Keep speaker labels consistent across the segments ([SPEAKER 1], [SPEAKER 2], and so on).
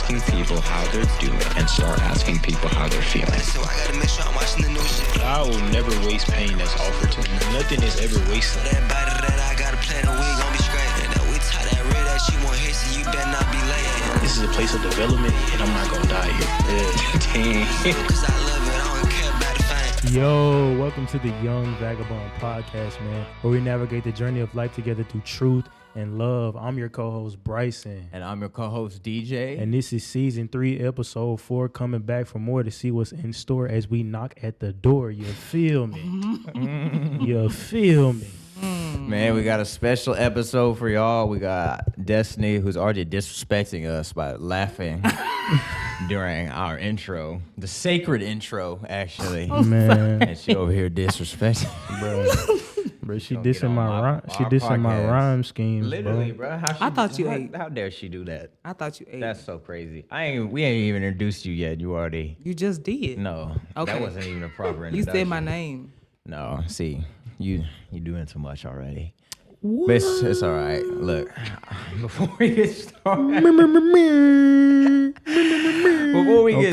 [SPEAKER 1] asking people how they're doing and start asking people how they're feeling.
[SPEAKER 2] So I gotta make sure I'm watching the news.
[SPEAKER 3] God will never waste pain that's offered to him. Nothing is ever wasted.
[SPEAKER 2] Everybody that I gotta play the week gon' be straight. And that we tie that red that you won't hit, so you better not be late.
[SPEAKER 3] This is a place of development, and I'm not gonna die here. Dang.
[SPEAKER 2] Cause I love it, I don't care about the fame.
[SPEAKER 4] Yo, welcome to the Young Vagabond podcast, man, where we navigate the journey of life together through truth and love. I'm your co-host, Bryson.
[SPEAKER 5] And I'm your co-host, DJ.
[SPEAKER 4] And this is season 3, episode 4, coming back for more to see what's in store as we knock at the door. You feel me? You feel me?
[SPEAKER 5] Man, we got a special episode for y'all. We got Destiny, who's already disrespecting us by laughing during our intro. The sacred intro, actually.
[SPEAKER 4] Man.
[SPEAKER 5] And she over here disrespecting.
[SPEAKER 4] Bro, she
[SPEAKER 5] Don't get
[SPEAKER 4] dissing
[SPEAKER 5] on
[SPEAKER 4] my
[SPEAKER 5] our
[SPEAKER 4] rhyme. She dissing my
[SPEAKER 5] podcast.
[SPEAKER 4] rhyme schemes,
[SPEAKER 5] Literally,
[SPEAKER 4] bro.
[SPEAKER 5] bro.
[SPEAKER 6] I thought you ate.
[SPEAKER 5] How dare she do that?
[SPEAKER 6] I thought you ate.
[SPEAKER 5] That's so crazy. We ain't even introduced you yet. You already.
[SPEAKER 6] You just did.
[SPEAKER 5] No.
[SPEAKER 6] Okay.
[SPEAKER 5] That wasn't even a proper
[SPEAKER 6] You
[SPEAKER 5] introduction.
[SPEAKER 6] said my name.
[SPEAKER 5] No, see, you doing too much already. But it's all right. Look, before we get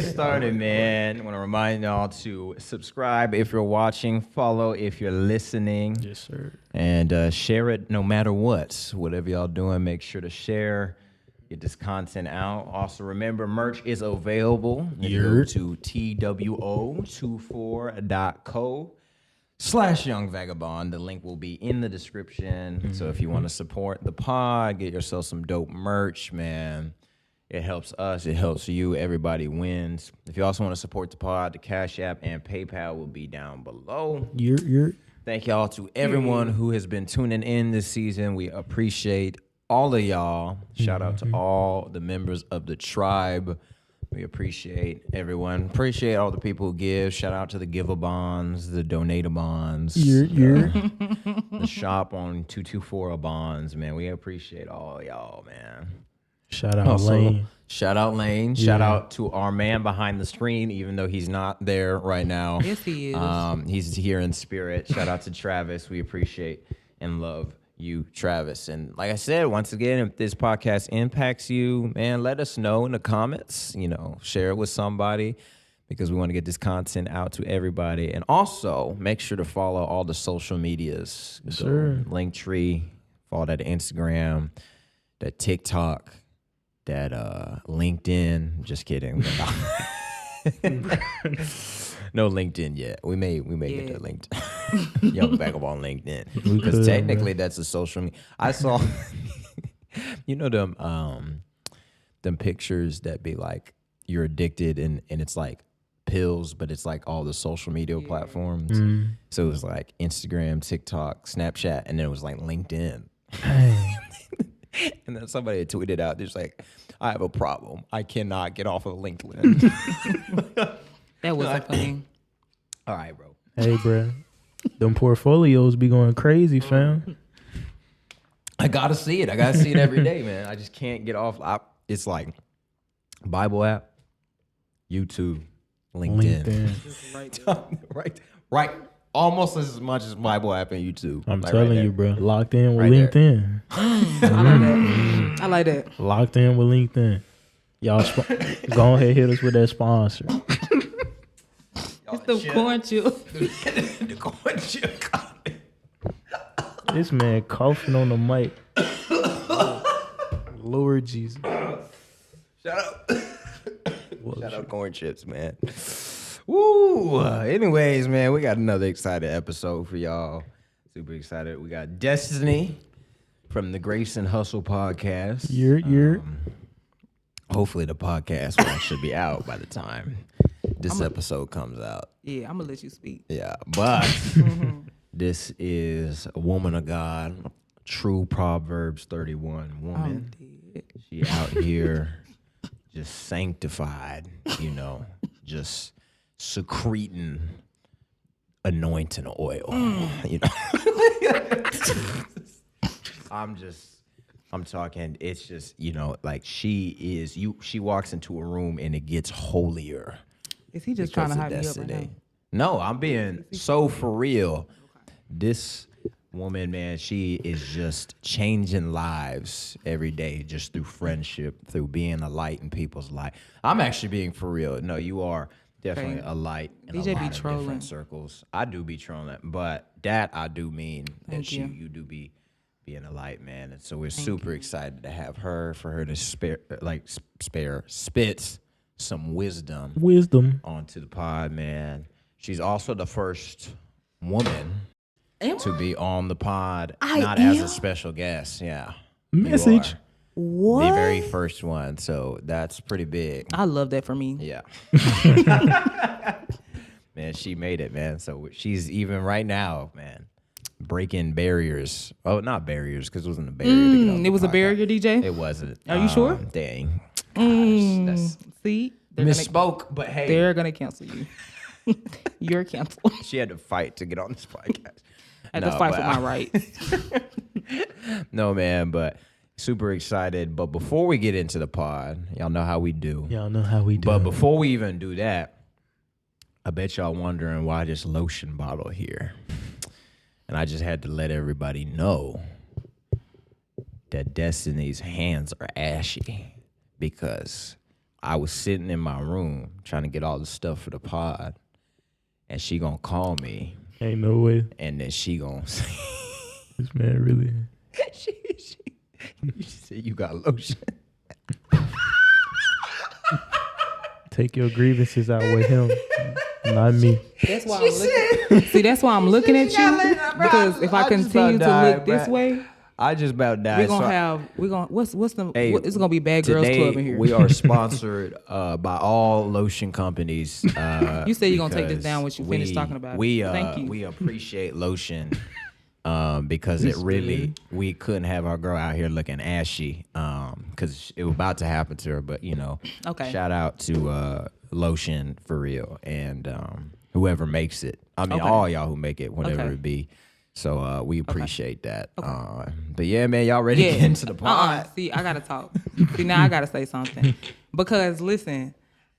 [SPEAKER 5] started, man, I want to remind y'all to subscribe if you're watching, follow if you're listening.
[SPEAKER 4] Yes, sir.
[SPEAKER 5] And share it no matter what. Whatever y'all doing, make sure to share. Get this content out. Also, remember, merch is available. You go to TWO24.co/Young Vagabond. The link will be in the description. So if you want to support the pod, get yourself some dope merch, man. It helps us. It helps you. Everybody wins. If you also want to support the pod, the Cashapp and PayPal will be down below. Thank y'all to everyone who has been tuning in this season. We appreciate all of y'all. Shout out to all the members of the tribe. We appreciate everyone. Appreciate all the people who give. Shout out to the Give-A-Bonds, the Donate-A-Bonds, the shop on 224-A-Bonds, man. We appreciate all y'all, man.
[SPEAKER 4] Shout out Lane.
[SPEAKER 5] Shout out Lane. Shout out to our man behind the screen, even though he's not there right now.
[SPEAKER 6] Yes, he is.
[SPEAKER 5] He's here in spirit. Shout out to Travis. We appreciate and love you, Travis. And like I said, once again, if this podcast impacts you, man, let us know in the comments. You know, share it with somebody because we want to get this content out to everybody. And also, make sure to follow all the social medias.
[SPEAKER 4] Sure.
[SPEAKER 5] Linktree, follow that Instagram, that TikTok, that LinkedIn. Just kidding. No LinkedIn yet. We may get to LinkedIn. Young Vagabond LinkedIn. Because technically that's a social media. I saw you know them pictures that be like you're addicted and it's like pills, but it's like all the social media platforms. So it was like Instagram, TikTok, Snapchat, and then it was like LinkedIn. And then somebody had tweeted out, just like, I have a problem. I cannot get off of LinkedIn.
[SPEAKER 6] That wasn't funny.
[SPEAKER 5] All right, bro.
[SPEAKER 4] Hey, bro. Them portfolios be going crazy, fam.
[SPEAKER 5] I gotta see it. I gotta see it every day, man. I just can't get off. It's like Bible app, YouTube, LinkedIn. Right. Almost as much as Bible app and YouTube.
[SPEAKER 4] I'm
[SPEAKER 5] like
[SPEAKER 4] telling you, bro. Locked in with LinkedIn.
[SPEAKER 6] I like that.
[SPEAKER 4] Locked in with LinkedIn. Y'all go ahead, hit us with that sponsor.
[SPEAKER 6] It's the corn chips.
[SPEAKER 5] The corn chip.
[SPEAKER 4] This man coughing on the mic. Lord Jesus.
[SPEAKER 5] Shout out corn chips, man. Woo! Anyways, man, we got another excited episode for y'all. Super excited. We got Destiny from the Grace and Hustle podcast. Hopefully the podcast will actually be out by the time this episode comes out.
[SPEAKER 6] Yeah, I'm going to let you speak.
[SPEAKER 5] Yeah, but this is a woman of God, true Proverbs 31 woman. She out here just sanctified, just secreting anointing oil, I'm talking, it's just, like she walks into a room and it gets holier.
[SPEAKER 6] Is he just trying to hype me up right now?
[SPEAKER 5] No, I'm being so for real. This woman, man, she is just changing lives every day just through friendship, through being a light in people's life. I'm actually being for real. No, you are definitely a light in
[SPEAKER 6] DJ
[SPEAKER 5] a
[SPEAKER 6] be
[SPEAKER 5] lot of
[SPEAKER 6] trolling.
[SPEAKER 5] different circles. I do be trolling, but that I do mean
[SPEAKER 6] Thank
[SPEAKER 5] that
[SPEAKER 6] you.
[SPEAKER 5] you do be being a light, man. And so we're super excited to have her, for her to spit some wisdom onto the pod, man. She's also the first woman to be on the pod, not as a special guest. Yeah.
[SPEAKER 4] Message.
[SPEAKER 6] What?
[SPEAKER 5] The very first one. So that's pretty big.
[SPEAKER 6] I love that for me.
[SPEAKER 5] Yeah. Man, she made it, man. So she's even right now, man, breaking barriers. Oh, not barriers, because it wasn't a barrier. To get on
[SPEAKER 6] It
[SPEAKER 5] the
[SPEAKER 6] was a
[SPEAKER 5] podcast.
[SPEAKER 6] barrier, DJ?
[SPEAKER 5] It wasn't.
[SPEAKER 6] Are you sure?
[SPEAKER 5] Dang. Gosh, that's
[SPEAKER 6] See?
[SPEAKER 5] misspoke, but hey.
[SPEAKER 6] They're going to cancel you. You're canceled.
[SPEAKER 5] She had to fight to get on this podcast.
[SPEAKER 6] I had to fight for my rights.
[SPEAKER 5] No, man, but super excited. But before we get into the pod, y'all know how we do.
[SPEAKER 4] Y'all know how we do.
[SPEAKER 5] But before we even do that, I bet y'all wondering why this lotion bottle here. And I just had to let everybody know that Destiny's hands are ashy because I was sitting in my room trying to get all the stuff for the pod, and she gonna call me,
[SPEAKER 4] Ain't no way.
[SPEAKER 5] and then she gonna say,
[SPEAKER 4] This man really.
[SPEAKER 5] she said, you got lotion.
[SPEAKER 4] Take your grievances out with him, not me.
[SPEAKER 6] That's why I'm looking. See, that's why I'm looking at you. Because if I continue to look this way,
[SPEAKER 5] I just about died.
[SPEAKER 6] we're gonna what's the
[SPEAKER 5] Hey,
[SPEAKER 6] it's gonna be Bad Girls
[SPEAKER 5] today,
[SPEAKER 6] Club in here.
[SPEAKER 5] we are sponsored by all lotion companies.
[SPEAKER 6] You said you're gonna take this
[SPEAKER 5] because
[SPEAKER 6] down once you finish talking about
[SPEAKER 5] we,
[SPEAKER 6] it. Thank you.
[SPEAKER 5] We appreciate lotion because it really, we couldn't have our girl out here looking ashy because it was about to happen to her. But, you know,
[SPEAKER 6] Okay.
[SPEAKER 5] shout out to lotion for real and whoever makes it. I mean,
[SPEAKER 6] Okay.
[SPEAKER 5] all y'all who make it, whatever
[SPEAKER 6] Okay.
[SPEAKER 5] it be. So we appreciate that. But yeah, man, y'all ready to get into the pod?
[SPEAKER 6] See, I gotta talk. See, now I gotta say something because listen,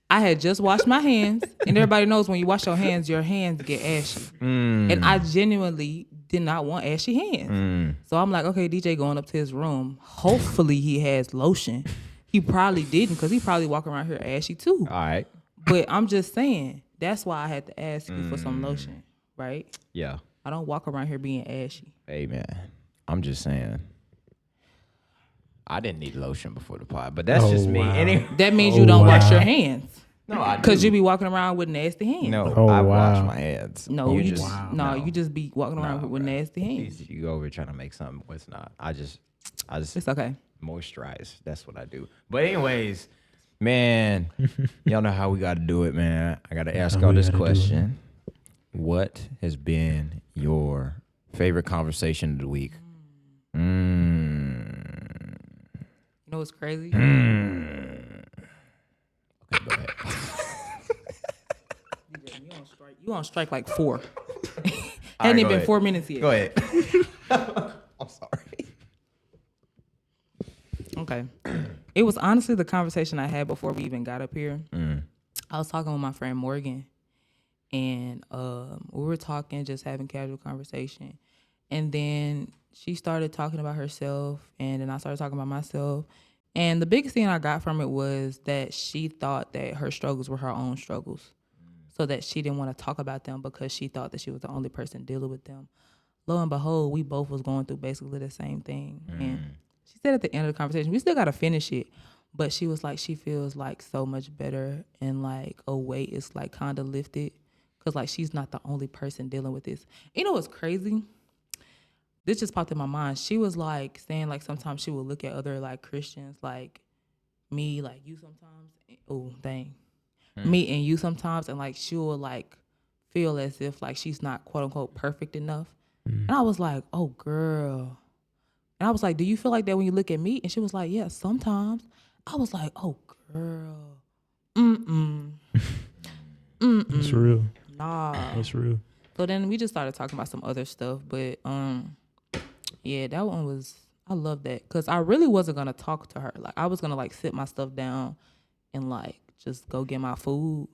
[SPEAKER 6] I had just washed my hands, and everybody knows when you wash your hands get ashy, and I genuinely did not want ashy hands. So I'm like, okay, DJ going up to his room. Hopefully he has lotion. He probably didn't because he probably walking around here ashy too.
[SPEAKER 5] All right.
[SPEAKER 6] But I'm just saying that's why I had to ask you for some lotion, right?
[SPEAKER 5] Yeah.
[SPEAKER 6] I don't walk around here being ashy.
[SPEAKER 5] Hey, man, I'm just saying. I didn't need lotion before the pod, but that's just me.
[SPEAKER 4] wow.
[SPEAKER 5] Anyway.
[SPEAKER 6] That means you don't wash your hands.
[SPEAKER 5] No, I do.
[SPEAKER 6] Because you be walking around with nasty hands.
[SPEAKER 5] No,
[SPEAKER 4] Oh,
[SPEAKER 5] I wash
[SPEAKER 4] wow.
[SPEAKER 5] my hands.
[SPEAKER 6] No, you
[SPEAKER 5] just
[SPEAKER 6] just be walking around with nasty hands.
[SPEAKER 5] You go over trying to make something what's not. I just
[SPEAKER 6] It's okay.
[SPEAKER 5] moisturize. That's what I do. But anyways, man, y'all know how we got to do it, man. I got to ask
[SPEAKER 4] How
[SPEAKER 5] y'all
[SPEAKER 4] we
[SPEAKER 5] this
[SPEAKER 4] gotta do it.
[SPEAKER 5] question. What has been your favorite conversation of the week?
[SPEAKER 6] You know what's crazy?
[SPEAKER 5] Okay, go ahead.
[SPEAKER 6] You on strike like 4.
[SPEAKER 5] All
[SPEAKER 6] Hadn't
[SPEAKER 5] right,
[SPEAKER 6] even
[SPEAKER 5] go
[SPEAKER 6] been
[SPEAKER 5] ahead.
[SPEAKER 6] 4 minutes yet.
[SPEAKER 5] Go ahead. I'm sorry.
[SPEAKER 6] Okay. It was honestly the conversation I had before we even got up here. I was talking with my friend Morgan, and we were talking, just having casual conversation. And then she started talking about herself, and then I started talking about myself. And the biggest thing I got from it was that she thought that her struggles were her own struggles, so that she didn't want to talk about them because she thought that she was the only person dealing with them. Lo and behold, we both was going through basically the same thing. And she said at the end of the conversation, we still got to finish it, but she was like, she feels like so much better, and like a weight is like kind of lifted because like she's not the only person dealing with this. You know what's crazy? This just popped in my mind. She was like saying like sometimes she would look at other like Christians like me, like you sometimes. Oh, dang. Me and you sometimes, and like she will like feel as if like she's not quote unquote perfect enough. And I was like, oh girl. And I was like, do you feel like that when you look at me? And she was like, yeah, sometimes. I was like, oh girl.
[SPEAKER 4] It's real.
[SPEAKER 6] Nah.
[SPEAKER 4] It's real.
[SPEAKER 6] So then we just started talking about some other stuff, but yeah, that one was, I love that because I really wasn't gonna talk to her. Like I was gonna like sit my stuff down and like just go get my food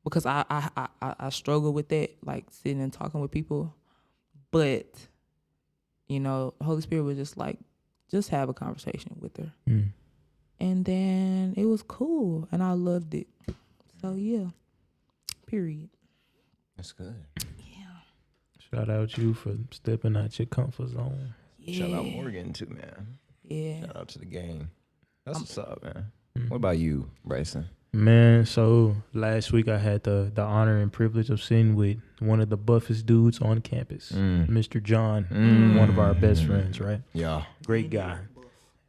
[SPEAKER 6] because I struggle with that, like sitting and talking with people. But Holy Spirit was just like, just have a conversation with her.
[SPEAKER 4] Mm.
[SPEAKER 6] And then it was cool, and I loved it. So, yeah, period.
[SPEAKER 5] That's good.
[SPEAKER 4] Shout out you for stepping out your comfort zone.
[SPEAKER 6] Yeah.
[SPEAKER 5] Shout out Morgan too, man.
[SPEAKER 6] Yeah.
[SPEAKER 5] Shout out to the game. That's what's up, man. What about you, Bryson?
[SPEAKER 4] Man, so last week I had the honor and privilege of sitting with one of the buffest dudes on campus, Mr. John, one of our best friends, right?
[SPEAKER 5] Yeah.
[SPEAKER 4] Great guy.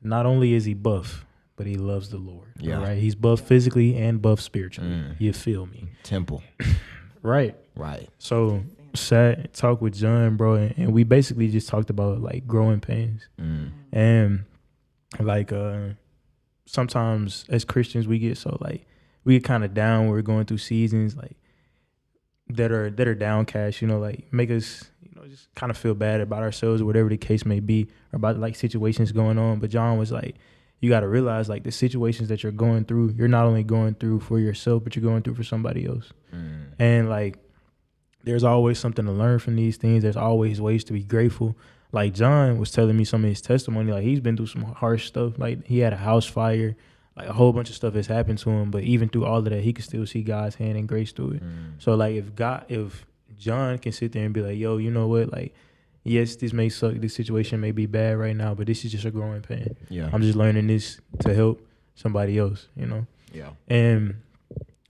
[SPEAKER 4] Not only is he buff, but he loves the Lord.
[SPEAKER 5] Yeah.
[SPEAKER 4] Right? He's buff physically and buff spiritually. You feel me?
[SPEAKER 5] Temple.
[SPEAKER 4] Right.
[SPEAKER 5] Right.
[SPEAKER 4] So sat and talked with John, bro, and we basically just talked about like growing pains. And like sometimes as Christians we get we get kind of down. We're going through seasons like that are downcast, like make us just kind of feel bad about ourselves or whatever the case may be, or about like situations going on. But John was like, you got to realize like the situations that you're going through, you're not only going through for yourself, but you're going through for somebody else. And like there's always something to learn from these things. There's always ways to be grateful. Like John was telling me some of his testimony, like he's been through some harsh stuff. Like he had a house fire, like a whole bunch of stuff has happened to him. But even through all of that, he could still see God's hand and grace through it. So like if John can sit there and be like, yo, you know what? Like, yes, this may suck. This situation may be bad right now, but this is just a growing pain.
[SPEAKER 5] Yeah.
[SPEAKER 4] I'm just learning this to help somebody else,
[SPEAKER 5] Yeah.
[SPEAKER 4] And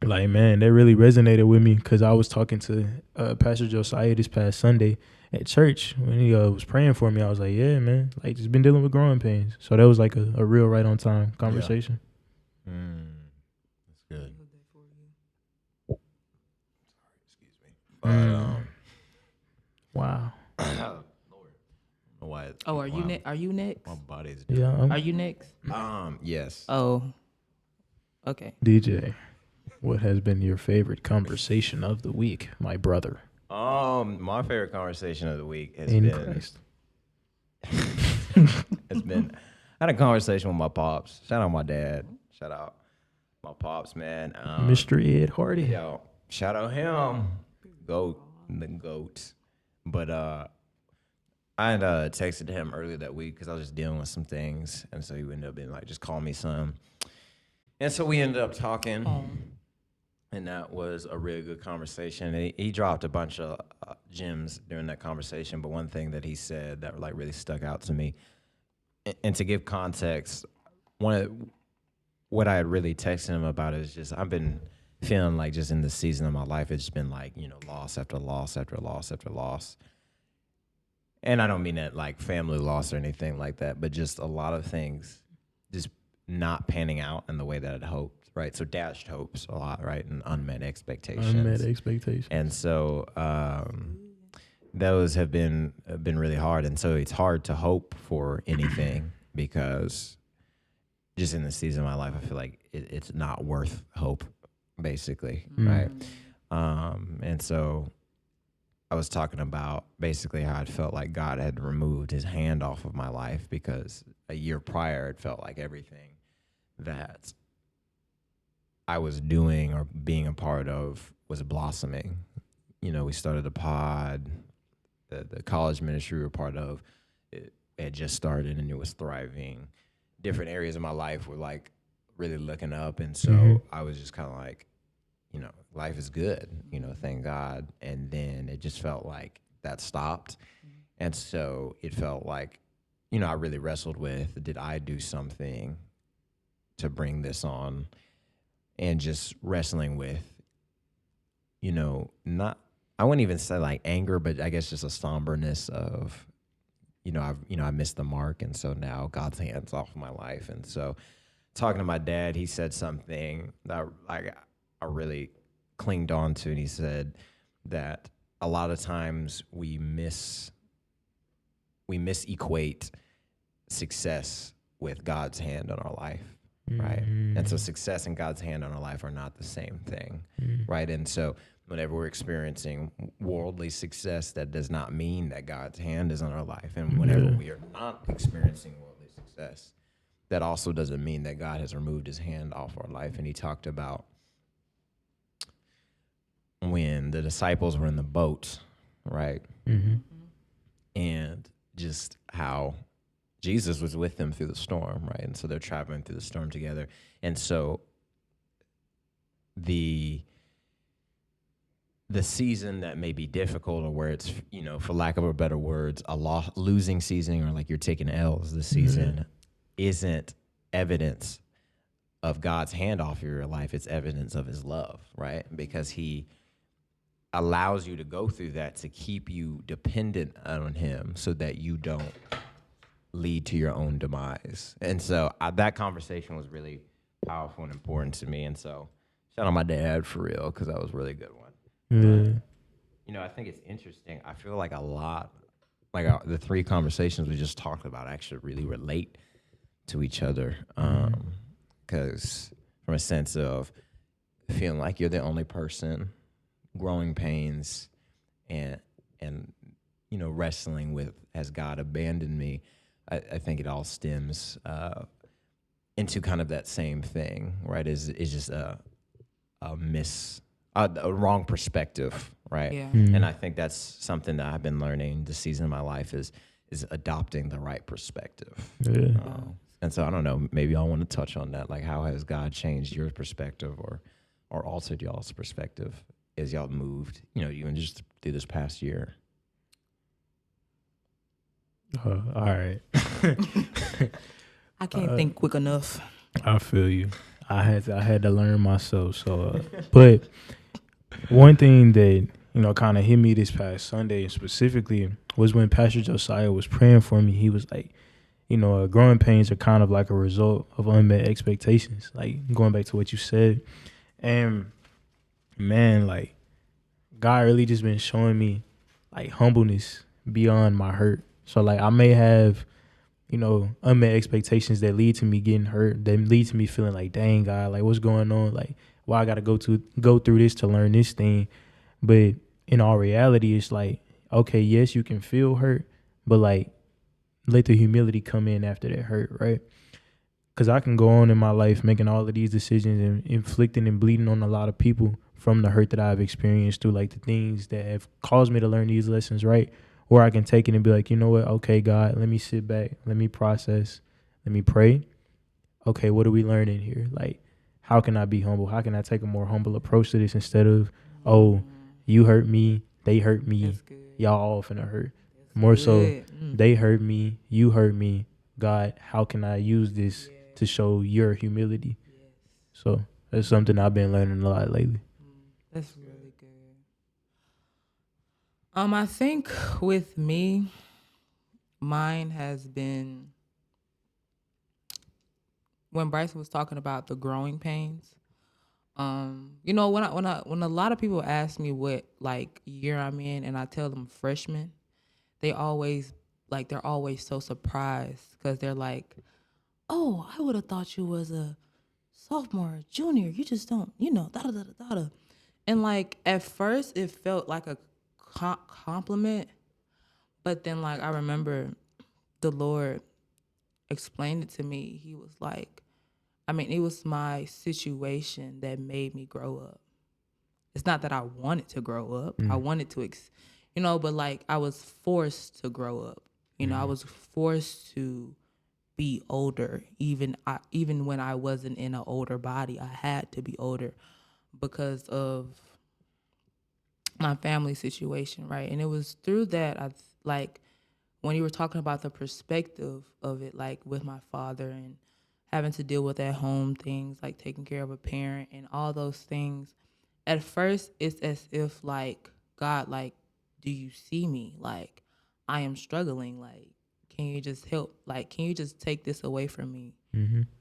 [SPEAKER 4] like, man, that really resonated with me because I was talking to Pastor Josiah this past Sunday at church when he was praying for me. I was like, yeah, man, like just been dealing with growing pains. So that was like a real right on time conversation.
[SPEAKER 5] Yeah. That's good. Excuse me.
[SPEAKER 4] Wow.
[SPEAKER 5] Why?
[SPEAKER 6] Oh, are you are you next?
[SPEAKER 5] My body's
[SPEAKER 4] Yeah.
[SPEAKER 6] Are you next?
[SPEAKER 5] Yes.
[SPEAKER 6] Oh, okay.
[SPEAKER 4] DJ, what has been your favorite conversation of the week, my brother?
[SPEAKER 5] My favorite conversation of the week has
[SPEAKER 4] In
[SPEAKER 5] been
[SPEAKER 4] Christ.
[SPEAKER 5] I had a conversation with my pops. Shout out my dad. Shout out my pops, man.
[SPEAKER 4] Mr. Ed Hardy.
[SPEAKER 5] Yo, shout out him. The GOAT. But I had texted him earlier that week because I was just dealing with some things. And so he ended up being like, just call me son. And so we ended up talking. And that was a really good conversation. And he dropped a bunch of gems during that conversation. But one thing that he said that like really stuck out to me, and to give context, what I had really texted him about is just I've been feeling like just in this season of my life, it's just been like, loss after loss after loss after loss. And I don't mean that like family loss or anything like that, but just a lot of things just not panning out in the way that I'd hoped. Right, so dashed hopes a lot, right, and unmet expectations. And so those have been really hard, and so it's hard to hope for anything because just in the season of my life, I feel like it's not worth hope, basically, right? And so I was talking about basically how I felt like God had removed His hand off of my life because a year prior it felt like everything that I was doing or being a part of was blossoming. We started a pod, the college ministry we were part of, it had just started and it was thriving. Different areas of my life were like really looking up. And so I was just kind of like, life is good, thank God. And then it just felt like that stopped. And so it felt like, I really wrestled with, did I do something to bring this on? And just wrestling with, I wouldn't even say like anger, but I guess just a somberness of, I missed the mark. And so now God's hand's off of my life. And so talking to my dad, he said something that I really clinged on to. And he said that a lot of times we misequate success with God's hand on our life. Right. And so success and God's hand on our life are not the same thing. Right. And so whenever we're experiencing worldly success, that does not mean that God's hand is on our life. And whenever we are not experiencing worldly success, that also doesn't mean that God has removed His hand off our life. And he talked about when the disciples were in the boat, right? And just how Jesus was with them through the storm, right? And so they're traveling through the storm together. And so the season that may be difficult, or where it's, you know, for lack of a better words, losing season, or like you're taking L's this season, isn't evidence of God's hand off of your life. It's evidence of his love, right? Because he allows you to go through that to keep you dependent on him so that you don't lead to your own demise. And so that conversation was really powerful and important to me. And so shout out my dad for real, because that was a really good one. You know, I think it's interesting. I feel like a lot, like the three conversations we just talked about actually really relate to each other. Because from a sense of feeling like you're the only person, growing pains, and you know, wrestling with, has God abandoned me? I think it all stems into kind of that same thing, right? Is just a wrong perspective, right?
[SPEAKER 6] Yeah.
[SPEAKER 5] And I think that's something that I've been learning this season of my life is adopting the right perspective. And so I don't know, maybe I want to touch on that. Like, how has God changed your perspective or altered y'all's perspective as y'all moved, you know, even just through this past year?
[SPEAKER 4] All right.
[SPEAKER 6] I can't think quick enough.
[SPEAKER 4] I feel you. I had to learn myself. So, but one thing that, you know, kind of hit me this past Sunday specifically was when Pastor Josiah was praying for me. He was like, you know, growing pains are kind of like a result of unmet expectations. Like, going back to what you said, and man, like, God really just been showing me like humbleness beyond my hurt. So like, I may have, you know, unmet expectations that lead to me getting hurt, that lead to me feeling like, dang, God, like, what's going on? Like, why I got to go through this to learn this thing? But in all reality, it's like, okay, yes, you can feel hurt, but like, let the humility come in after that hurt, right? Because I can go on in my life making all of these decisions and inflicting and bleeding on a lot of people from the hurt that I've experienced through like the things that have caused me to learn these lessons, right? Or I can take it and be like, you know what? Okay, God, let me sit back. Let me process. Let me pray. Okay, what are we learning here? Like, how can I be humble? How can I take a more humble approach to this instead of, oh, you hurt me, they hurt me, y'all all finna hurt. More so, they hurt me, you hurt me. God, how can I use this to show your humility? So that's something I've been learning a lot lately.
[SPEAKER 6] That's really good. I think with me, mine has been when Bryson was talking about the growing pains. You know, when a lot of people ask me what like year I'm in, and I tell them freshman, they're always so surprised because they're like, "Oh, I would have thought you was a sophomore, junior. You just don't, you know, da da da da da." And like at first, it felt like a compliment, but then like I remember the Lord explained it to me. He was like, I mean, it was my situation that made me grow up. It's not that I wanted to grow up. I wanted to, you know, but like I was forced to grow up. You know, I was forced to be older. Even when I wasn't in an older body, I had to be older because of my family situation, right? And it was through that I like when you were talking about the perspective of it, like with my father and having to deal with at home things like taking care of a parent and all those things. At first, it's as if like, God, like, do you see me? Like, I am struggling. Like, can you just help? Like, can you just take this away from me?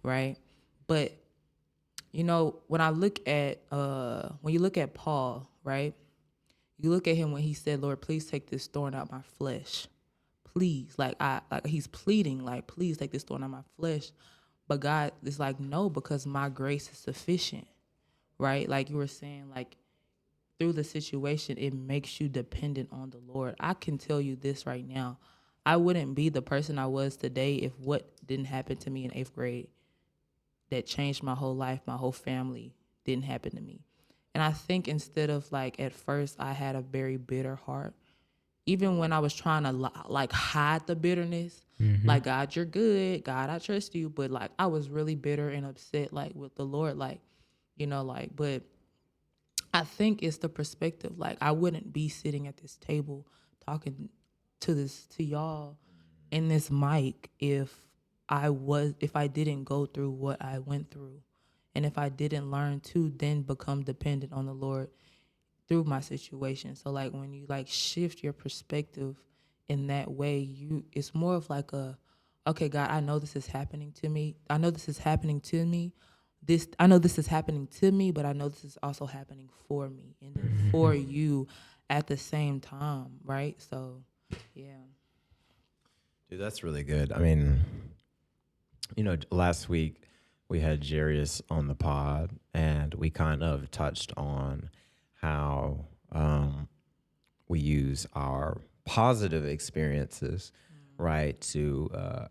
[SPEAKER 6] Right? But, you know, when you look at Paul, right? You look at him when he said, Lord, please take this thorn out my flesh. Please. Like he's pleading, like, please take this thorn out my flesh. But God is like, no, because my grace is sufficient, right? Like you were saying, like through the situation, it makes you dependent on the Lord. I can tell you this right now. I wouldn't be the person I was today if what didn't happen to me in 8th grade that changed my whole life, my whole family, didn't happen to me. And I think instead of like at first I had a very bitter heart even when I was trying to like hide the bitterness, like, God, you're good. God, I trust you. But like, I was really bitter and upset, like with the Lord, like, like, but I think it's the perspective. Like, I wouldn't be sitting at this table talking to y'all in this mic if I didn't go through what I went through, and if I didn't learn to then become dependent on the Lord through my situation. So like, when you like shift your perspective in that way, it's more of like okay, God, I know this is happening to me. I know this is happening to me. I know this is happening to me, but I know this is also happening for me and then for you at the same time, right? So, yeah.
[SPEAKER 5] Dude, that's really good. I mean, last week we had Jarius on the pod, and we kind of touched on how we use our positive experiences, right, to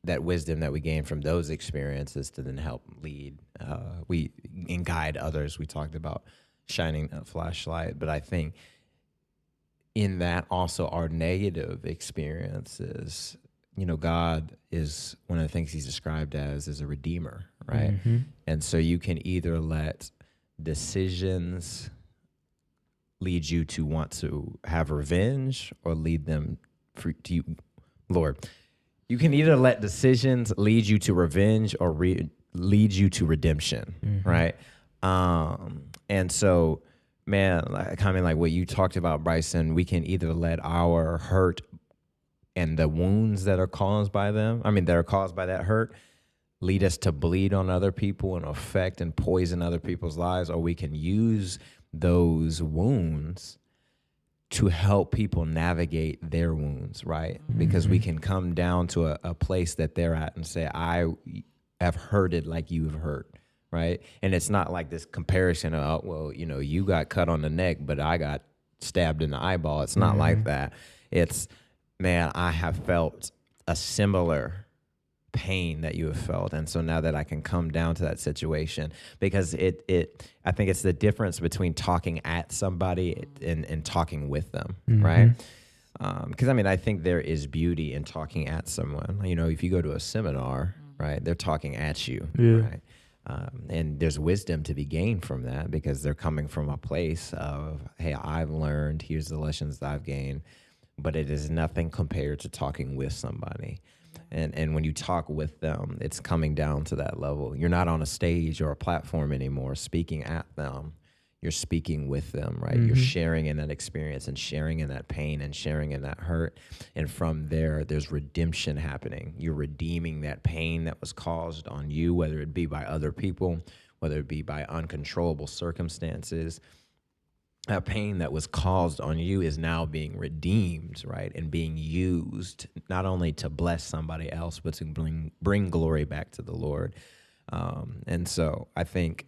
[SPEAKER 5] that wisdom that we gain from those experiences to then help lead and guide others. We talked about shining a flashlight, but I think in that also our negative experiences, God is one of the things he's described as is a redeemer, right? And so you can either let decisions lead you to want to have revenge or lead them to you, Lord. You can either let decisions lead you to revenge or lead you to redemption, right? And so, man, kind of like what you talked about, Bryson, we can either let our hurt and the wounds that are caused by that hurt, lead us to bleed on other people and affect and poison other people's lives, or we can use those wounds to help people navigate their wounds, right? Because we can come down to a place that they're at and say, I have hurted like you've hurt, right? And it's not like this comparison of, well, you got cut on the neck, but I got stabbed in the eyeball. It's not like that. It's, man, I have felt a similar pain that you have felt, and so now that I can come down to that situation, because I think it's the difference between talking at somebody and talking with them, right? Because I think there is beauty in talking at someone. If you go to a seminar, right, they're talking at you, right? And there's wisdom to be gained from that because they're coming from a place of, hey, I've learned, here's the lessons that I've gained, but it is nothing compared to talking with somebody. And when you talk with them, it's coming down to that level. You're not on a stage or a platform anymore speaking at them. You're speaking with them, right? You're sharing in that experience and sharing in that pain and sharing in that hurt. And from there's redemption happening. You're redeeming that pain that was caused on you, whether it be by other people, whether it be by uncontrollable circumstances. That pain that was caused on you is now being redeemed, right? And being used not only to bless somebody else, but to bring glory back to the Lord. And so I think,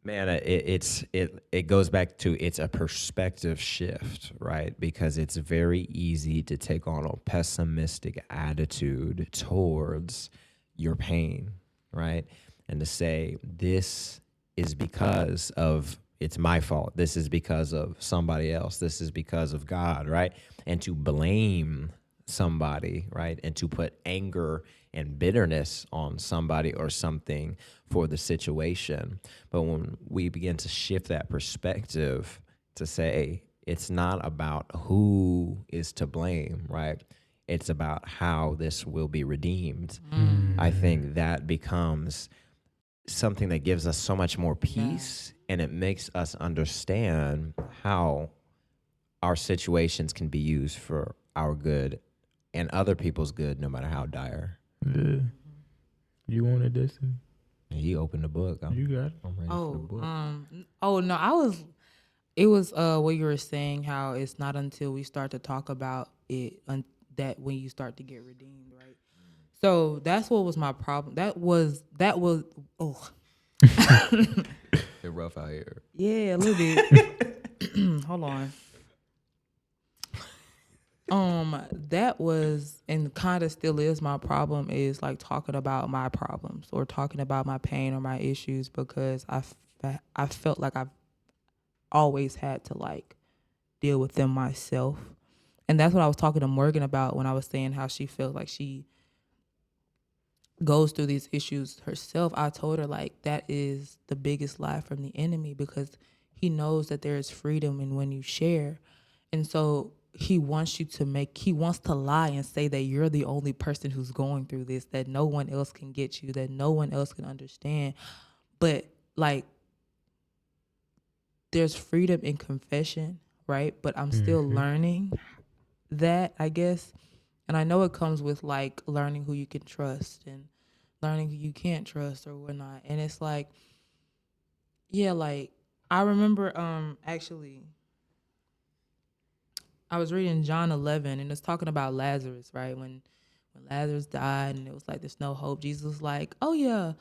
[SPEAKER 5] man, it goes back to, it's a perspective shift, right? Because it's very easy to take on a pessimistic attitude towards your pain, right? And to say, this is because of, it's my fault. This is because of somebody else. This is because of God, right? And to blame somebody, right? And to put anger and bitterness on somebody or something for the situation. But when we begin to shift that perspective to say, it's not about who is to blame, right? It's about how this will be redeemed. I think that becomes something that gives us so much more peace, and it makes us understand how our situations can be used for our good and other people's good, no matter how dire.
[SPEAKER 4] Yeah. You wanted Destiny?
[SPEAKER 5] He opened the book.
[SPEAKER 4] You got it.
[SPEAKER 5] I'm ready for the book.
[SPEAKER 6] No, it was what you were saying, how it's not until we start to talk about it that when you start to get redeemed, right? So that's what was my problem. That was oh.
[SPEAKER 5] It's rough out here.
[SPEAKER 6] Yeah, a little bit. Hold on. That was, and kind of still is, my problem is like talking about my problems or talking about my pain or my issues, because I felt like I've always had to like deal with them myself. And that's what I was talking to Morgan about when I was saying how she feels like she goes through these issues herself. I told her, like, that is the biggest lie from the enemy, because he knows that there is freedom in when you share. And so he wants to lie and say that you're the only person who's going through this, that no one else can get you, that no one else can understand. But like, there's freedom in confession, right? But I'm still learning that, I guess. And I know it comes with like learning who you can trust and learning who you can't trust or whatnot. And it's like, yeah, like I remember actually I was reading John 11 and it's talking about Lazarus, right? When Lazarus died and it was like there's no hope, Jesus was like, oh yeah,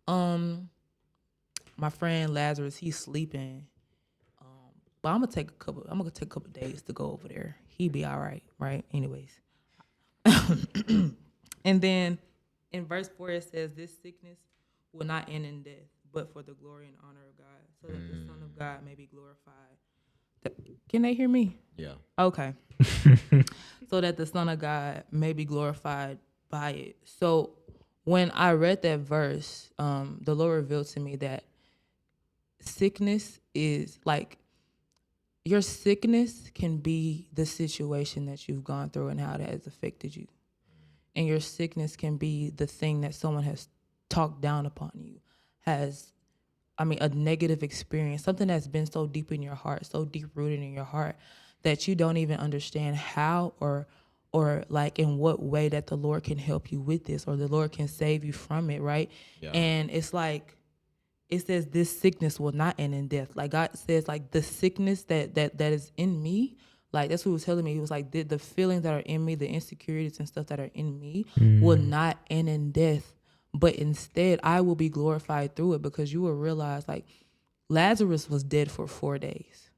[SPEAKER 6] my friend Lazarus, he's sleeping. But I'm gonna take a couple days to go over there. He'd be all right? Anyways. And then in verse 4 it says, this sickness will not end in death, but for the glory and honor of God, so that the Son of God may be glorified. Can they hear me?
[SPEAKER 5] Yeah.
[SPEAKER 6] Okay. So that the Son of God may be glorified by it. So when I read that verse, the Lord revealed to me that sickness is like, your sickness can be the situation that you've gone through and how that has affected you. And your sickness can be the thing that someone has talked down upon you, a negative experience, something that's been so deep in your heart, so deep rooted in your heart that you don't even understand how or like in what way that the Lord can help you with this or the Lord can save you from it, right? Yeah. And it's like, it says this sickness will not end in death. Like God says, like the sickness that is in me, like that's what he was telling me. He was like, the feelings that are in me, the insecurities and stuff that are in me will not end in death. But instead, I will be glorified through it, because you will realize like Lazarus was dead for 4 days,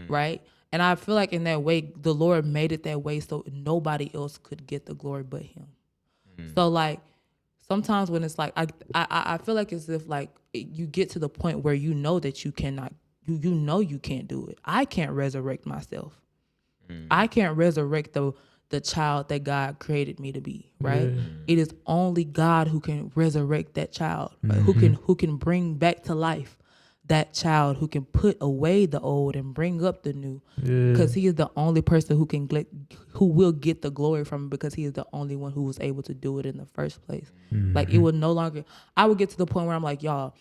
[SPEAKER 6] right? And I feel like in that way, the Lord made it that way so nobody else could get the glory but him. So like sometimes when it's like, I feel like as if like you get to the point where you know that you cannot, you know you can't do it. I can't resurrect myself. I can't resurrect the child that God created me to be, right? Yeah. It is only God who can resurrect that child, right? Who can bring back to life that child, who can put away the old and bring up the new, because he is the only person who will get the glory from it, because he is the only one who was able to do it in the first place. Like it would no longer, I would get to the point where I'm like, y'all,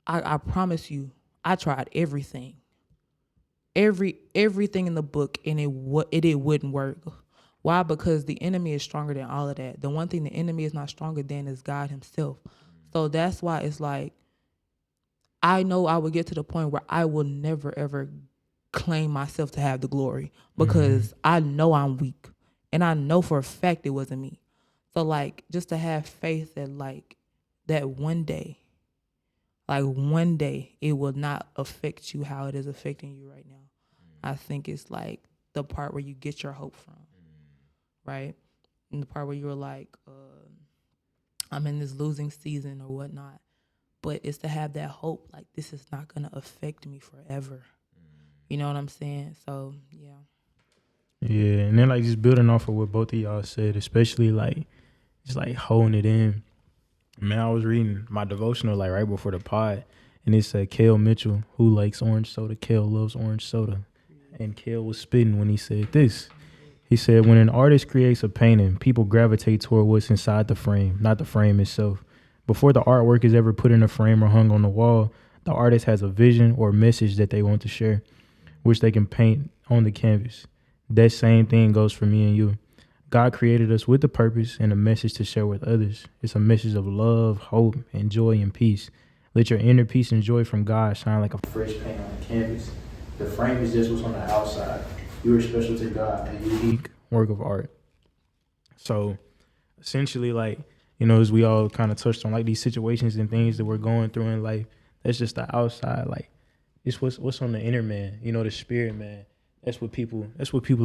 [SPEAKER 6] I promise you, I tried everything. Everything in the book, and it wouldn't work. Why? Because the enemy is stronger than all of that. The one thing the enemy is not stronger than is God himself. So that's why it's like, I know I would get to the point where I will never ever claim myself to have the glory, because I know I'm weak, and I know for a fact it wasn't me. So like, just to have faith that like that one day it will not affect you how it is affecting you right now. I think it's like the part where you get your hope from, right? And the part where you're like, I'm in this losing season or whatnot. But it's to have that hope, like this is not going to affect me forever. You know what I'm saying? So, yeah.
[SPEAKER 4] Yeah, and then like just building off of what both of y'all said, especially like just like holding it in. Man, I was reading my devotional like right before the pod, and it said Kale Mitchell, who likes orange soda, Kale loves orange soda. And Kale was spitting when he said this. He said, when an artist creates a painting, people gravitate toward what's inside the frame, not the frame itself. Before the artwork is ever put in a frame or hung on the wall, the artist has a vision or message that they want to share, which they can paint on the canvas. That same thing goes for me and you. God created us with a purpose and a message to share with others. It's a message of love, hope, and joy and peace. Let your inner peace and joy from God shine like a fresh paint on the canvas. The frame is just what's on the outside. You are special to God, a unique work of art. So essentially, like, you know, as we all kind of touched on, like these situations and things that we're going through in life, that's just the outside. Like, it's what's on the inner man, you know, the spirit man. That's what people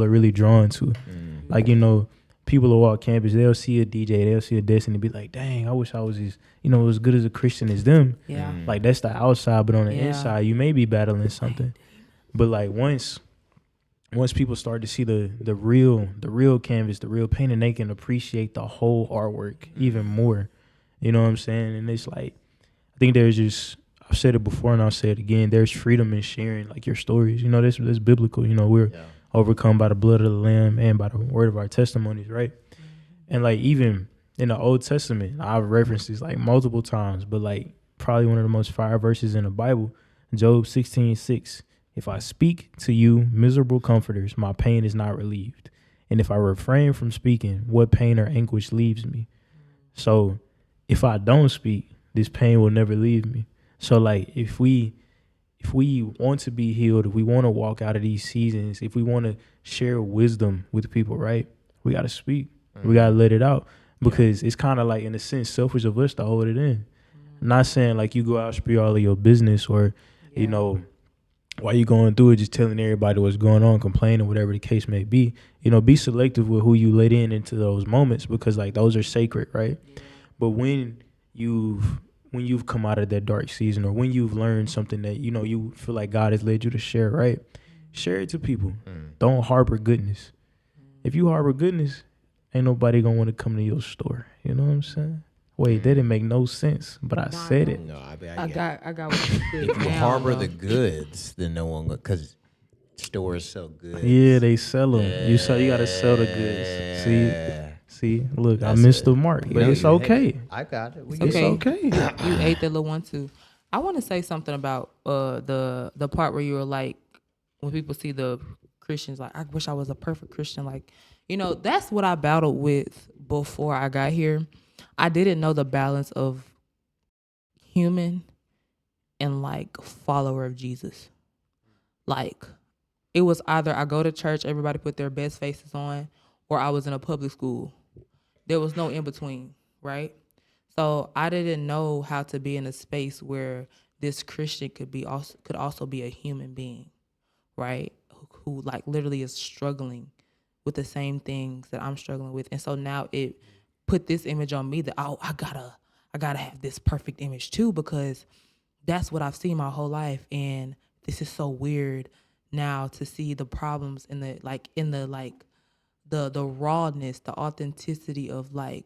[SPEAKER 4] are really drawn to. Like, you know, people who walk campus, they'll see a DJ, they'll see a Destiny, be like, dang, I wish I was as, you know, as good as a Christian as them.
[SPEAKER 6] Yeah.
[SPEAKER 4] Like, that's the outside, but on the inside, you may be battling something. But like once once people start to see the real canvas, the real painting, they can appreciate the whole artwork even more. You know what I'm saying? And it's like, I think there's just, I've said it before and I'll say it again, there's freedom in sharing like your stories. You know, that's biblical. You know, we're overcome by the blood of the Lamb and by the word of our testimonies, right? And like even in the Old Testament, I've referenced this like multiple times, but like probably one of the most fire verses in the Bible, Job 16:6. If I speak to you, miserable comforters, my pain is not relieved. And if I refrain from speaking, what pain or anguish leaves me? So if I don't speak, this pain will never leave me. So like if we want to be healed, if we want to walk out of these seasons, if we want to share wisdom with people, right? We got to speak. We got to let it out, because it's kind of like, in a sense, selfish of us to hold it in. Not saying like you go out and speak all of your business, or, you know, while you going through it, just telling everybody what's going on, complaining, whatever the case may be. You know, be selective with who you let in into those moments, because like those are sacred, right? But when you've come out of that dark season, or when you've learned something that, you know, you feel like God has led you to share, right? Share it to people. Don't harbor goodness. If you harbor goodness, ain't nobody gonna want to come to your store. You know what I'm saying? Wait, that didn't make no sense, but I said it.
[SPEAKER 5] No,
[SPEAKER 6] I got what you put
[SPEAKER 5] If you
[SPEAKER 6] down,
[SPEAKER 5] harbor
[SPEAKER 6] though.
[SPEAKER 5] the goods, then no one, because stores sell goods.
[SPEAKER 4] Yeah, they sell them. You gotta sell the goods. See, look, I missed the mark, but it's okay.
[SPEAKER 5] I got it.
[SPEAKER 4] It's okay.
[SPEAKER 6] You ate that little one too. I want to say something about the part where you were like, when people see the Christians, like, I wish I was a perfect Christian. Like, you know, that's what I battled with before I got here. I didn't know the balance of human and like follower of Jesus. Like, it was either I go to church, everybody put their best faces on, or I was in a public school. There was no in between, right? So I didn't know how to be in a space where this Christian could also be a human being, right? Who like literally is struggling with the same things that I'm struggling with. And so now it put this image on me that, oh, I gotta have this perfect image too, because that's what I've seen my whole life. And this is so weird now to see the problems in the rawness, the authenticity of like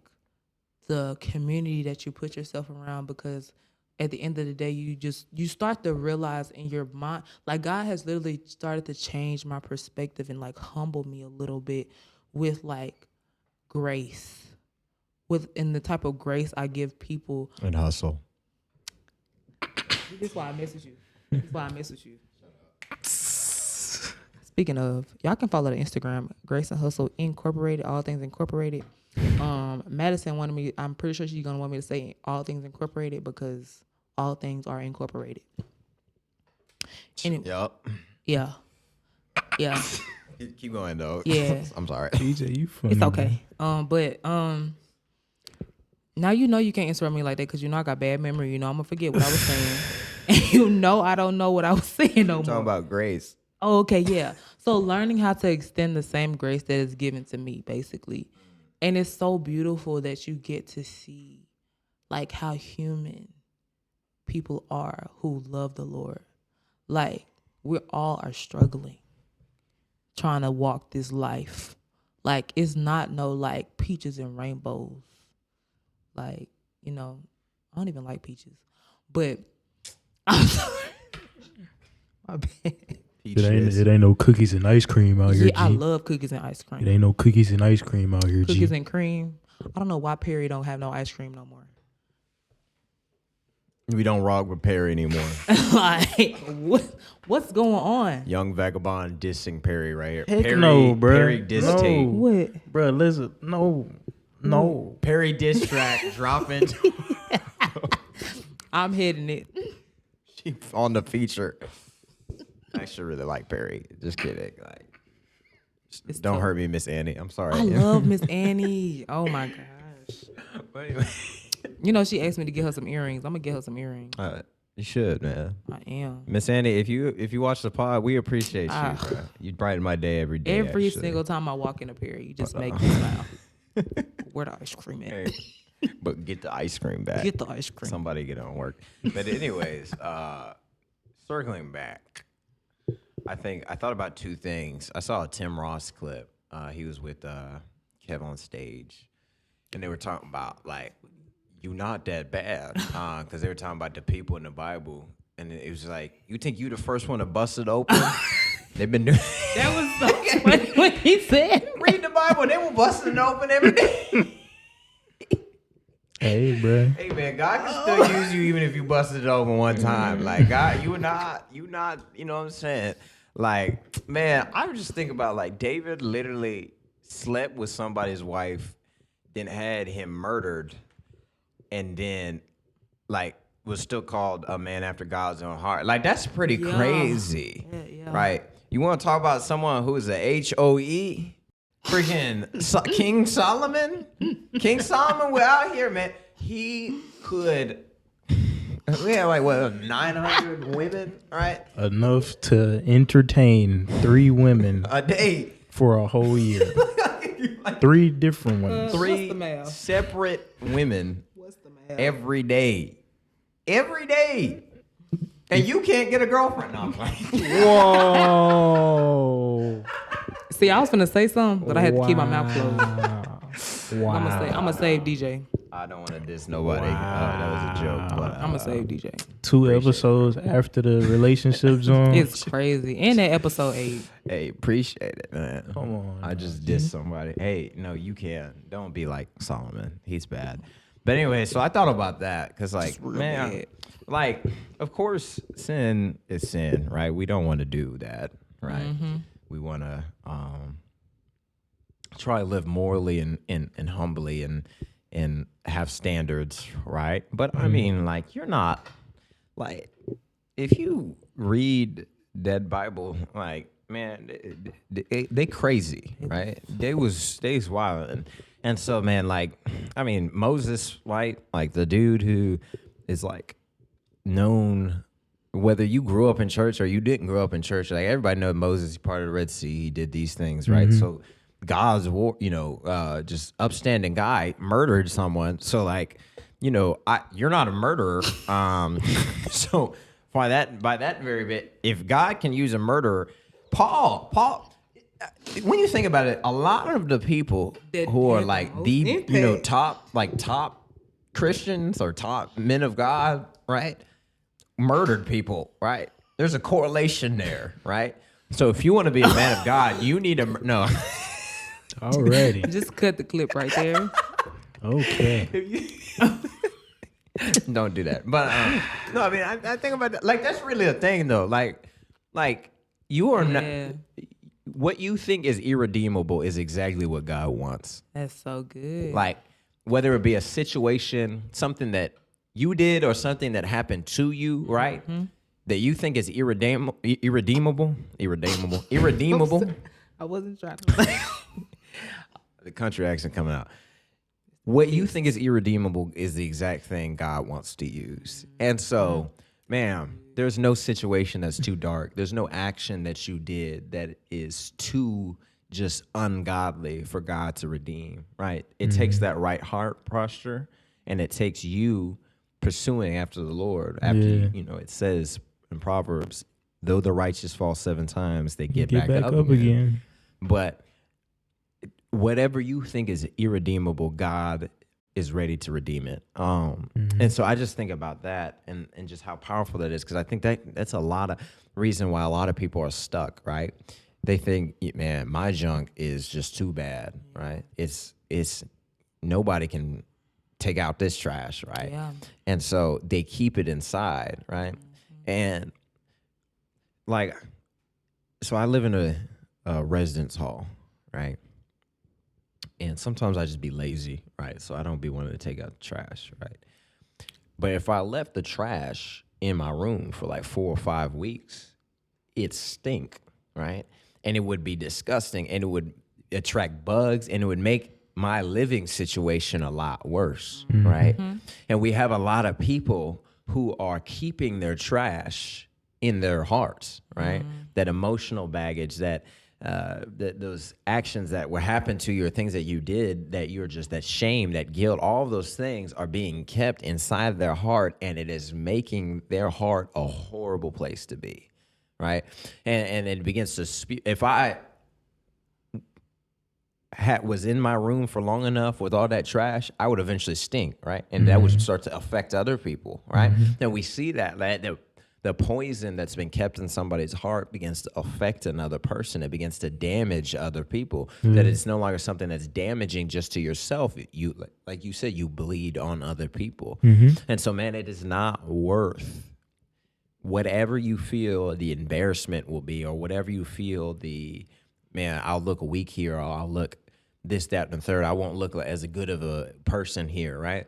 [SPEAKER 6] the community that you put yourself around, because at the end of the day, you start to realize in your mind, like God has literally started to change my perspective and like humble me a little bit with like grace, in the type of grace I give people.
[SPEAKER 5] And hustle.
[SPEAKER 6] This is why I mess with you. Speaking of, y'all can follow the Instagram, Grace and Hustle Incorporated, All Things Incorporated. Madison wanted me, I'm pretty sure she's going to want me to say All Things Incorporated, because all things are incorporated.
[SPEAKER 5] Yup.
[SPEAKER 6] Yeah.
[SPEAKER 5] Keep going, though.
[SPEAKER 6] Yeah.
[SPEAKER 5] I'm sorry.
[SPEAKER 4] DJ, you funny.
[SPEAKER 6] It's okay. But now you know you can't interrupt me like that, because you know I got bad memory. You know I'm going to forget what I was saying. And you know I don't know what I was saying no more.
[SPEAKER 5] Talking about grace.
[SPEAKER 6] Oh, okay, yeah. So learning how to extend the same grace that is given to me, basically. And it's so beautiful that you get to see like how human people are who love the Lord. Like, we all are struggling, trying to walk this life. Like, it's not no like peaches and rainbows. Like, you know, I don't even like peaches. But I'm sorry. My bad.
[SPEAKER 4] It ain't no cookies and ice cream out here, G.
[SPEAKER 6] I love cookies and ice cream.
[SPEAKER 4] It ain't no cookies and ice cream out here, G.
[SPEAKER 6] Cookies and cream. I don't know why Perry don't have no ice cream no more.
[SPEAKER 5] We don't rock with Perry anymore.
[SPEAKER 6] Like, what's going on?
[SPEAKER 5] Young Vagabond dissing Perry right here.
[SPEAKER 4] Heck
[SPEAKER 5] Perry,
[SPEAKER 4] no, bro.
[SPEAKER 5] Perry diss
[SPEAKER 4] No.
[SPEAKER 5] tape.
[SPEAKER 6] What?
[SPEAKER 4] Bro, listen, no.
[SPEAKER 5] Perry diss track dropping.
[SPEAKER 6] I'm hitting it.
[SPEAKER 5] She on the feature. I actually really like Perry. Just kidding. Like, don't hurt me, Miss Annie. I'm sorry.
[SPEAKER 6] I love Miss Annie. Oh my gosh. You know, she asked me to get her some earrings. I'm gonna get her some earrings.
[SPEAKER 5] You should, man.
[SPEAKER 6] I am.
[SPEAKER 5] Miss Annie, if you watch the pod, we appreciate you, bro. You brighten my day every day.
[SPEAKER 6] Every
[SPEAKER 5] actually.
[SPEAKER 6] single time I walk in a Perry, you just make me smile. Where the ice cream at?
[SPEAKER 5] Hey, but get the ice cream back.
[SPEAKER 6] Get the ice cream.
[SPEAKER 5] Somebody get on work. But anyways, circling back. I thought about two things. I saw a Tim Ross clip. He was with Kev on stage, and they were talking about like, you not that bad, because they were talking about the people in the Bible, and it was like, you think you the first one to bust it open? They've been doing.
[SPEAKER 6] That was so funny when he said.
[SPEAKER 5] Read the Bible. They were busting it open every day.
[SPEAKER 4] Hey, bro.
[SPEAKER 5] Hey man, God can still use you even if you busted it open one time. Like God, you not, you know what I'm saying? Like, man, I was just thinking about like David literally slept with somebody's wife, then had him murdered, and then like was still called a man after God's own heart. Like that's pretty crazy, right? You want to talk about someone who's a HOE? Freaking King Solomon? King Solomon, we're out here, man. He could. We had like, what, 900 women, right?
[SPEAKER 4] Enough to entertain 3 women
[SPEAKER 5] a day
[SPEAKER 4] for a whole year. 3 different ones.
[SPEAKER 5] 3 separate women every day. Every day. And you can't get a girlfriend. No, I'm playing.
[SPEAKER 4] Whoa.
[SPEAKER 6] See, I was gonna say something, but I had to keep my mouth closed.
[SPEAKER 4] Wow.
[SPEAKER 6] I'm gonna save DJ.
[SPEAKER 5] I don't want to diss nobody. That was a joke. But,
[SPEAKER 6] I'm gonna save DJ.
[SPEAKER 4] 2 episodes after the relationship zone.
[SPEAKER 6] It's crazy. And that episode 8.
[SPEAKER 5] Hey, appreciate it, man.
[SPEAKER 4] Come on.
[SPEAKER 5] I just dissed somebody. Hey, no, you can't. Don't be like Solomon. He's bad. But anyway, so I thought about that because, like, man,
[SPEAKER 6] bad.
[SPEAKER 5] like, of course, sin is sin, right? We don't want to do that, right?
[SPEAKER 6] Mm-hmm.
[SPEAKER 5] We want to try to live morally and humbly and have standards, right? But I mean, like, you're not like, if you read that Bible, like, man, they crazy, right? They was wild, and so, man, like, I mean, Moses, right? Like the dude who is like known, whether you grew up in church or you didn't grow up in church, like everybody knows Moses. He parted the Red Sea. He did these things, right? So God's war, just upstanding guy murdered someone. So like, you're not a murderer. So by that very bit, if God can use a murderer, Paul, when you think about it, a lot of the people who are like the top Christians or top men of God, right, murdered people, right? There's a correlation there, right? So if you want to be a man of God, you need to no.
[SPEAKER 4] Already.
[SPEAKER 6] Just cut the clip right there.
[SPEAKER 4] Okay.
[SPEAKER 5] Don't do that. But no, I mean, I think about that. Like, that's really a thing, though. Like you are not. What you think is irredeemable is exactly what God wants.
[SPEAKER 6] That's so good.
[SPEAKER 5] Like, whether it be a situation, something that you did, or something that happened to you, right? That you think is irredeemable.
[SPEAKER 6] I wasn't trying to say.
[SPEAKER 5] The country accent coming out. What you think is irredeemable is the exact thing God wants to use. And so, man, there's no situation that's too dark. There's no action that you did that is too just ungodly for God to redeem, right? It takes that right heart posture, and it takes you pursuing after the Lord. After, it says in Proverbs, though the righteous fall 7 times, they get back up again. But whatever you think is irredeemable, God is ready to redeem it. And so I just think about that and just how powerful that is, because I think that's a lot of reason why a lot of people are stuck, right? They think, man, my junk is just too bad, right? It's nobody can take out this trash, right?
[SPEAKER 6] Yeah.
[SPEAKER 5] And so they keep it inside, right? And like, so I live in a residence hall, right? And sometimes I just be lazy, right? So I don't be wanting to take out the trash, right? But if I left the trash in my room for like 4 or 5 weeks, it stink, right? And it would be disgusting, and it would attract bugs, and it would make my living situation a lot worse, right? And we have a lot of people who are keeping their trash in their hearts, right? That emotional baggage, that those actions that were happened to you, or things that you did, that you're just, that shame, that guilt, all of those things are being kept inside their heart, and it is making their heart a horrible place to be, right? And it begins to spew. If I was in my room for long enough with all that trash, I would eventually stink, right? And that would start to affect other people, right? And we see that the poison that's been kept in somebody's heart begins to affect another person. It begins to damage other people. That it's no longer something that's damaging just to yourself. You, like you said, you bleed on other people. And so, man, it is not worth whatever you feel the embarrassment will be, or whatever you feel man, I'll look weak here, or I'll look this, that, and the third. I won't look like as a good of a person here, right?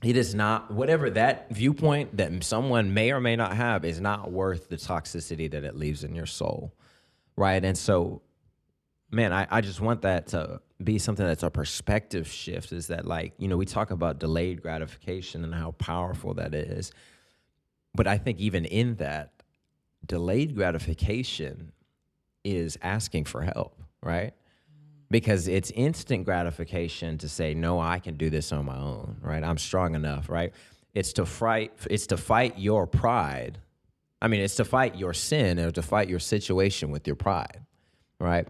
[SPEAKER 5] It is not, whatever that viewpoint that someone may or may not have is not worth the toxicity that it leaves in your soul, right? And so, man, I just want that to be something that's a perspective shift, is that, like, you know, we talk about delayed gratification and how powerful that is. But I think even in that, delayed gratification is asking for help, right? Because it's instant gratification to say, no, I can do this on my own, right? I'm strong enough, right? It's to fight your pride. I mean, it's to fight your sin, or to fight your situation with your pride, right?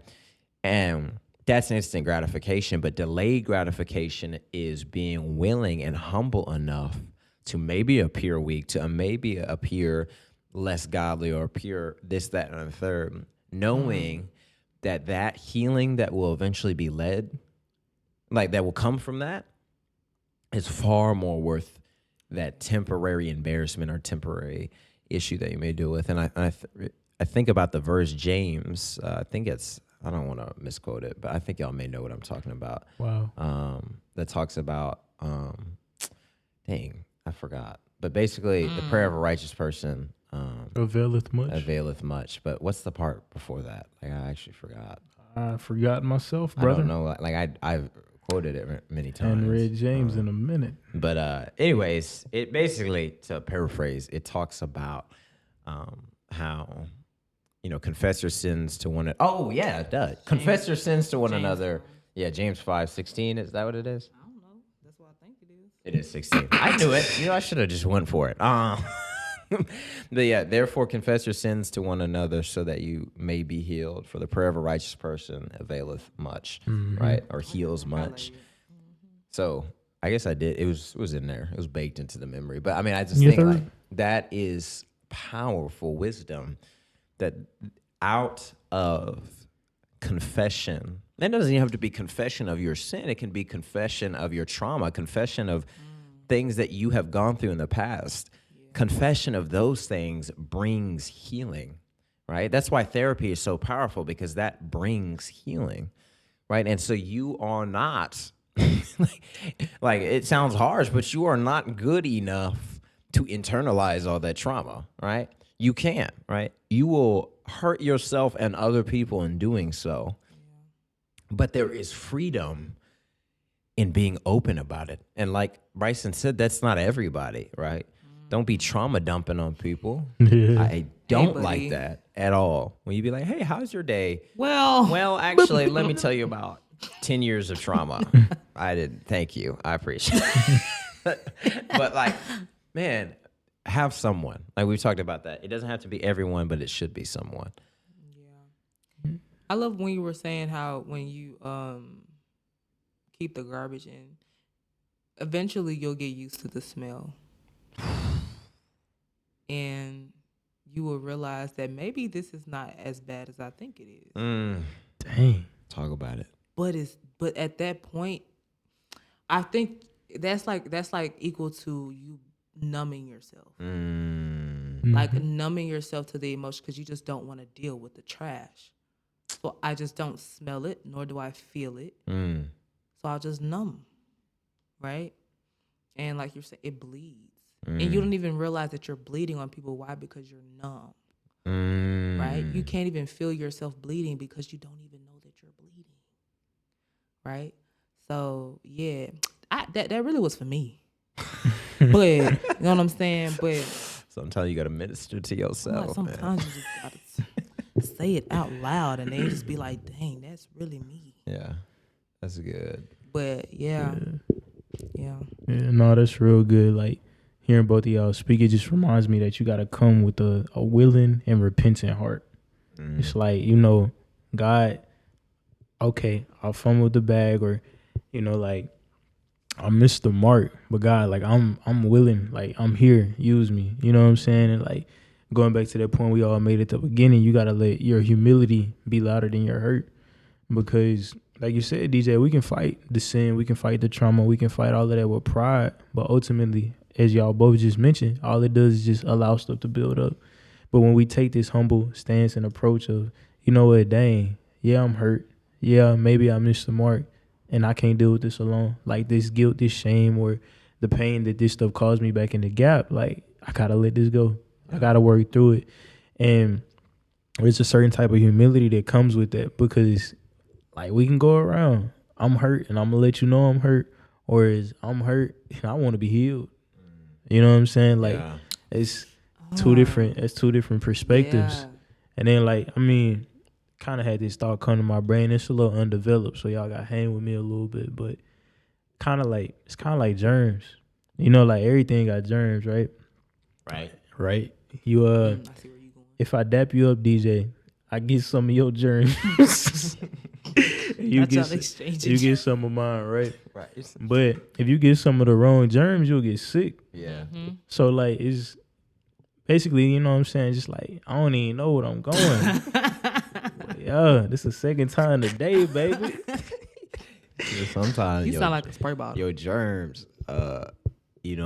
[SPEAKER 5] And that's instant gratification. But delayed gratification is being willing and humble enough to maybe appear weak, to maybe appear less godly, or appear this, that, and the third, knowing that healing that will eventually be led, like that will come from that, is far more worth that temporary embarrassment or temporary issue that you may deal with. And I think about the verse James. I don't want to misquote it, but I think y'all may know what I'm talking about.
[SPEAKER 4] Wow.
[SPEAKER 5] That talks about, dang, I forgot. But basically, the prayer of a righteous person
[SPEAKER 4] Availeth
[SPEAKER 5] much. But what's the part before that? Like, I actually forgot.
[SPEAKER 4] I forgot myself, brother.
[SPEAKER 5] I don't know. Like I've quoted it many times.
[SPEAKER 4] And read James in a minute.
[SPEAKER 5] But anyways, it basically, to paraphrase, it talks about how, you know, confess your sins to one another. Oh yeah, it does. Confess your sins to one another. Yeah, James 5:16. Is that what it is?
[SPEAKER 6] I don't know. That's what I think it is.
[SPEAKER 5] It is 16. I knew it. You know, I should have just went for it. But yeah, therefore confess your sins to one another so that you may be healed. For the prayer of a righteous person availeth much, right? Or heals much. So I guess I did. It was in there. It was baked into the memory. But I mean, I just think like that is powerful wisdom, that out of confession, that doesn't even have to be confession of your sin. It can be confession of your trauma, confession of things that you have gone through in the past. Confession of those things brings healing, right? That's why therapy is so powerful, because that brings healing, right? And so you are not, like it sounds harsh, but you are not good enough to internalize all that trauma, right? You can't, right? You will hurt yourself and other people in doing so. But there is freedom in being open about it. And like Bryson said, that's not everybody, right? Don't be trauma dumping on people.
[SPEAKER 4] Yeah.
[SPEAKER 5] I don't like that at all. When you be like, hey, how's your day?
[SPEAKER 6] Well,
[SPEAKER 5] Actually, let me tell you about 10 years of trauma. I did. Thank you. I appreciate it. But like, man, have someone. Like we've talked about that. It doesn't have to be everyone, but it should be someone.
[SPEAKER 6] Yeah. I love when you were saying how when you keep the garbage in, eventually you'll get used to the smell. And you will realize that maybe this is not as bad as I think it is.
[SPEAKER 4] Dang.
[SPEAKER 5] Talk about it.
[SPEAKER 6] But at that point, I think that's like equal to you numbing yourself. Like numbing yourself to the emotion, because you just don't want to deal with the trash. So I just don't smell it, nor do I feel it. So I'll just numb, right? And like you're saying, it bleeds. And you don't even realize that you're bleeding on people. Why? Because you're numb, right? You can't even feel yourself bleeding because you don't even know that you're bleeding, right? So yeah, that really was for me. But you know what I'm saying? But
[SPEAKER 5] sometimes you got to minister to yourself.
[SPEAKER 6] Sometimes you just got to say it out loud, and they just be like, "Dang, that's really me."
[SPEAKER 5] Yeah, that's good.
[SPEAKER 6] But yeah.
[SPEAKER 4] No, that's real good. Like, hearing both of y'all speak, it just reminds me that you got to come with a willing and repentant heart. It's like, God, okay, I'll fumble the bag, or, like, I missed the mark, but God, like, I'm willing, like, I'm here, use me, you know what I'm saying? And like, going back to that point we all made at the beginning, you got to let your humility be louder than your hurt, because like you said, DJ, we can fight the sin, we can fight the trauma, we can fight all of that with pride, but ultimately, as y'all both just mentioned, all it does is just allow stuff to build up. But when we take this humble stance and approach of, you know what, dang, yeah, I'm hurt, yeah, maybe I missed the mark, and I can't deal with this alone. Like this guilt, this shame, or the pain that this stuff caused me back in the gap. Like, I gotta let this go. I gotta work through it. And there's a certain type of humility that comes with that, because like, we can go around, I'm hurt and I'm gonna let you know I'm hurt, or is I'm hurt and I want to be healed. You know what I'm saying? Like, it's two different perspectives.
[SPEAKER 6] Yeah.
[SPEAKER 4] And then, like, I mean, kind of had this thought come to my brain. It's a little undeveloped, so y'all got to hang with me a little bit. But it's kind of like germs. Like, everything got germs, right? Right. You
[SPEAKER 6] I see where you going.
[SPEAKER 4] if I dap you up, DJ, I get some of your germs. you get some of mine, right?
[SPEAKER 5] Right.
[SPEAKER 4] But if you get some of the wrong germs, you'll get sick.
[SPEAKER 5] Yeah.
[SPEAKER 6] Mm-hmm.
[SPEAKER 4] So like, it's basically, you know what I'm saying? Just like, I don't even know what I'm going. Yeah, this is the second time today, baby.
[SPEAKER 5] Yeah, sometimes
[SPEAKER 6] You sound like a spray bottle.
[SPEAKER 5] your germs,
[SPEAKER 4] It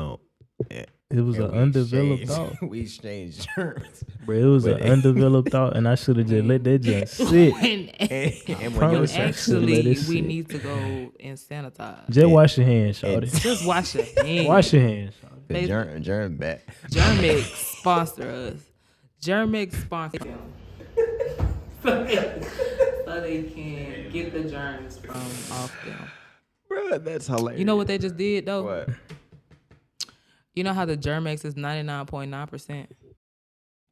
[SPEAKER 4] was an undeveloped thought.
[SPEAKER 5] We exchanged germs.
[SPEAKER 4] Bro, it was an undeveloped thought, and I should have just let that just sit.
[SPEAKER 5] And when
[SPEAKER 4] Promise
[SPEAKER 5] your
[SPEAKER 4] I should've let
[SPEAKER 6] Actually,
[SPEAKER 4] it
[SPEAKER 6] we
[SPEAKER 4] sit.
[SPEAKER 6] need to go and sanitize.
[SPEAKER 4] Just wash your hands, shawty.
[SPEAKER 6] Just wash your hands.
[SPEAKER 4] Wash your hands, shawty.
[SPEAKER 5] the germ back.
[SPEAKER 6] Germix sponsor us. Germix sponsor them. so they can get the germs from off them.
[SPEAKER 5] Bro, that's hilarious.
[SPEAKER 6] You know what they just did though?
[SPEAKER 5] What?
[SPEAKER 6] You know how the Germex is 99.9%?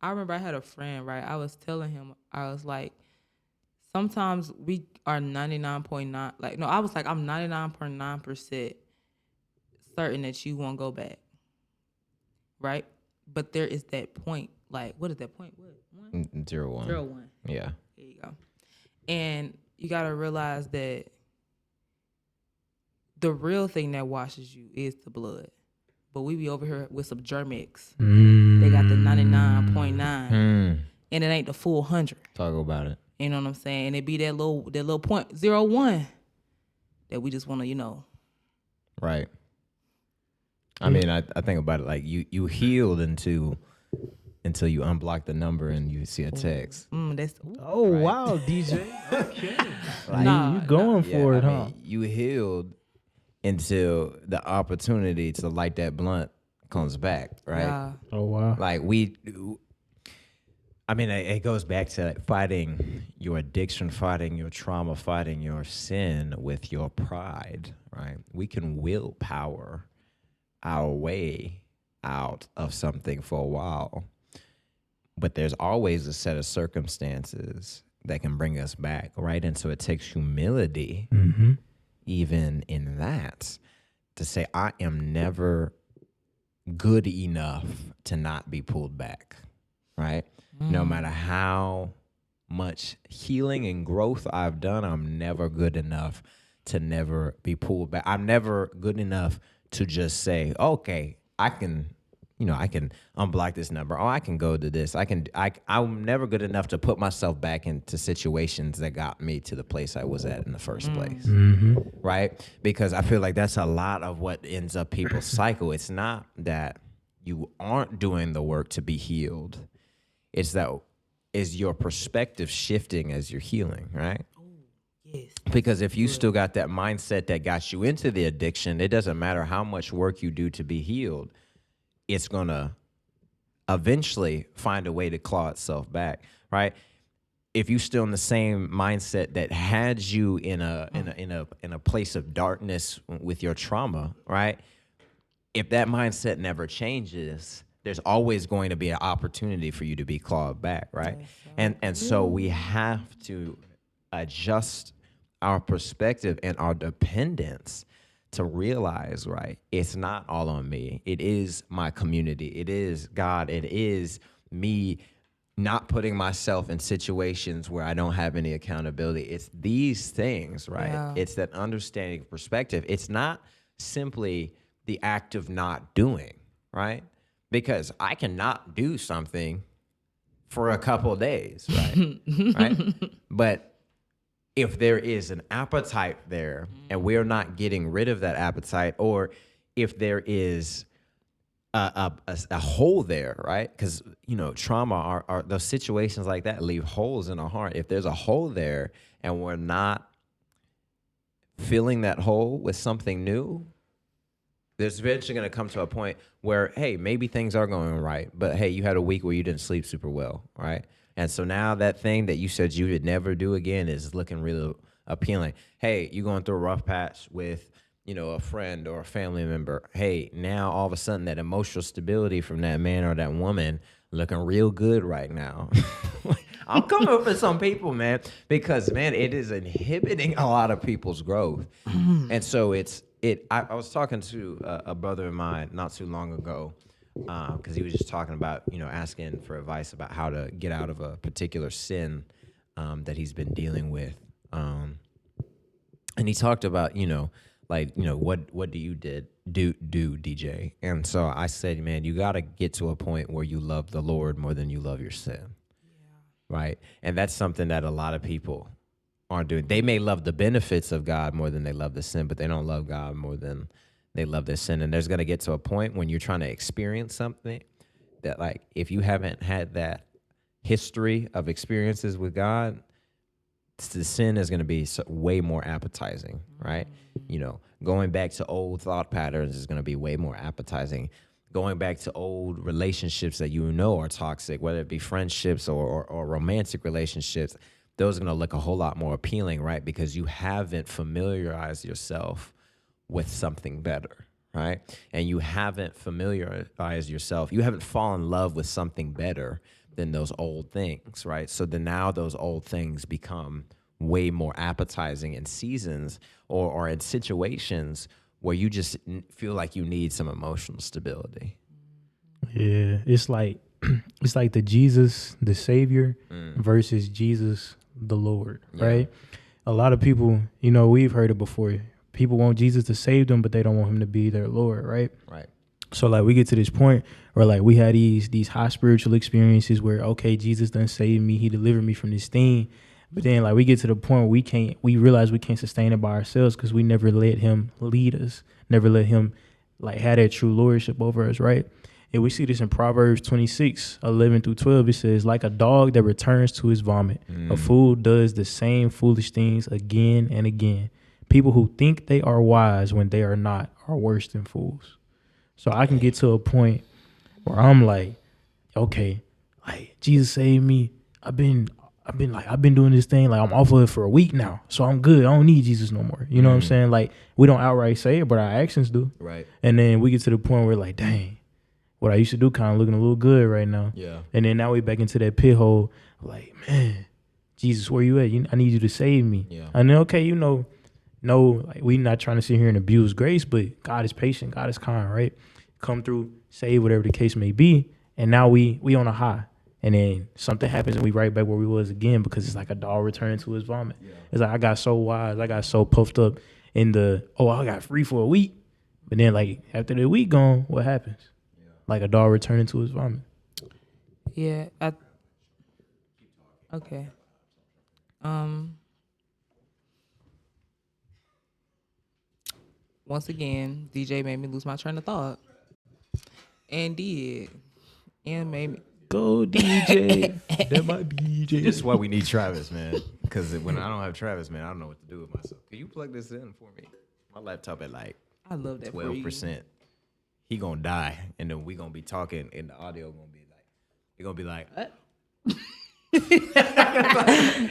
[SPEAKER 6] I remember I had a friend, right? I was telling him, I was like, sometimes we are 99.9. Like, no, I was like, I'm 99.9% certain that you won't go back. Right? But there is that point. Like, what is that point? What? 1?
[SPEAKER 5] 0-1.
[SPEAKER 6] 0-1.
[SPEAKER 5] Yeah.
[SPEAKER 6] There you go. And you got to realize that the real thing that washes you is the blood. But we be over here with some Germex. They got the 99.9. And it ain't the full 100.
[SPEAKER 5] Talk about it.
[SPEAKER 6] You know what I'm saying? And it be that little point 0.01 that we just want to,
[SPEAKER 5] Right. I mean, I think about it like you healed until you unblock the number and you see a text.
[SPEAKER 4] Oh,
[SPEAKER 5] Right.
[SPEAKER 4] wow, DJ. Okay.
[SPEAKER 6] Nah,
[SPEAKER 4] you going for it, huh?
[SPEAKER 5] You healed until the opportunity to light that blunt comes back, right?
[SPEAKER 6] Yeah.
[SPEAKER 4] Oh, wow.
[SPEAKER 5] Like it goes back to fighting your addiction, fighting your trauma, fighting your sin with your pride, right? We can willpower our way out of something for a while, but there's always a set of circumstances that can bring us back, right? And so it takes humility, even in that, to say, I am never good enough to not be pulled back, right? No matter how much healing and growth I've done, I'm never good enough to never be pulled back. I'm never good enough to just say, okay, I can unblock this number. Oh, I can go to this. I'm never good enough to put myself back into situations that got me to the place I was at in the first place. Right? Because I feel like that's a lot of what ends up people's cycle. It's not that you aren't doing the work to be healed. It's that is your perspective shifting as you're healing, right?
[SPEAKER 6] Yes.
[SPEAKER 5] Because if you still got that mindset that got you into the addiction, it doesn't matter how much work you do to be healed. It's gonna eventually find a way to claw itself back, right? If you're still in the same mindset that had you in a place of darkness with your trauma, right? If that mindset never changes, there's always going to be an opportunity for you to be clawed back, right? And so we have to adjust our perspective and our dependence to realize, right, it's not all on me. It is my community. It is God. It is me not putting myself in situations where I don't have any accountability. It's these things, right?
[SPEAKER 6] Yeah.
[SPEAKER 5] It's that understanding perspective. It's not simply the act of not doing, right? Because I cannot do something for a couple of days, right? Right? But if there is an appetite there and we're not getting rid of that appetite, or if there is a hole there, right? Because, you know, trauma, are those situations like that leave holes in our heart. If there's a hole there and we're not filling that hole with something new, there's eventually going to come to a point where, hey, maybe things are going right, but hey, you had a week where you didn't sleep super well, right? And so now that thing that you said you would never do again is looking really appealing. Hey, you going through a rough patch with, you know, a friend or a family member. Hey, now all of a sudden that emotional stability from that man or that woman looking real good right now. I'm coming up with some people, man, because, man, it is inhibiting a lot of people's growth. And so I was talking to a brother of mine not too long ago, because he was just talking about, you know, asking for advice about how to get out of a particular sin that he's been dealing with. And he talked about, you know, like, you know, what do you do, DJ? And so I said, man, you got to get to a point where you love the Lord more than you love your sin. Yeah. Right? And that's something that a lot of people aren't doing. They may love the benefits of God more than they love the sin, but they don't love God more than they love their sin. And there's going to get to a point when you're trying to experience something that, like, if you haven't had that history of experiences with God, the sin is going to be way more appetizing, right? You know, going back to old thought patterns is going to be way more appetizing. Going back to old relationships that you know are toxic, whether it be friendships or romantic relationships, those are going to look a whole lot more appealing, right? Because you haven't familiarized yourself with something better, right? And you haven't familiarized yourself. You haven't fallen in love with something better than those old things, right? So then now those old things become way more appetizing in seasons or in situations where you just feel like you need some emotional stability.
[SPEAKER 4] Yeah, it's like the Jesus, the Savior, versus Jesus, the Lord, right? A lot of people, you know, we've heard it before. People want Jesus to save them, but they don't want him to be their Lord, right?
[SPEAKER 5] Right. So
[SPEAKER 4] like we get to this point where like we had these high spiritual experiences where, okay, Jesus done saved me, he delivered me from this thing. But then like we get to the point where we realize we can't sustain it by ourselves because we never let him lead us, never let him like have that true lordship over us, right? And we see this in Proverbs 26:11-12. It says, like a dog that returns to his vomit, a fool does the same foolish things again and again. People who think they are wise when they are not are worse than fools. So I can get to a point where I'm like, okay, like Jesus saved me. I've been doing this thing. Like I'm off of it for a week now. So I'm good. I don't need Jesus no more. You know what I'm saying? Like we don't outright say it, but our actions do.
[SPEAKER 5] Right.
[SPEAKER 4] And then we get to the point where like, dang, what I used to do kind of looking a little good right now.
[SPEAKER 5] Yeah.
[SPEAKER 4] And then now we back into that pit hole. Like, man, Jesus, where you at? I need you to save me.
[SPEAKER 5] Yeah.
[SPEAKER 4] And then, okay, no, like we not trying to sit here and abuse grace, but God is patient. God is kind, right? Come through, save, whatever the case may be. And now we on a high. And then something happens and we right back where we was again because it's like a dog returning to his vomit. Yeah. It's like I got so wise. I got so puffed up in I got free for a week. But then like after the week gone, what happens? Yeah. Like a dog returning to his vomit.
[SPEAKER 6] Yeah. Okay. Once again, DJ made me lose my train of thought. And made me.
[SPEAKER 4] Go DJ. That might be DJ.
[SPEAKER 5] This is why we need Travis, man. Because when I don't have Travis, man, I don't know what to do with myself. Can you plug this in for me? My laptop at like
[SPEAKER 6] I love that
[SPEAKER 5] 12%. He gonna die, and then we gonna be talking, and the audio gonna be like, it gonna be like, what?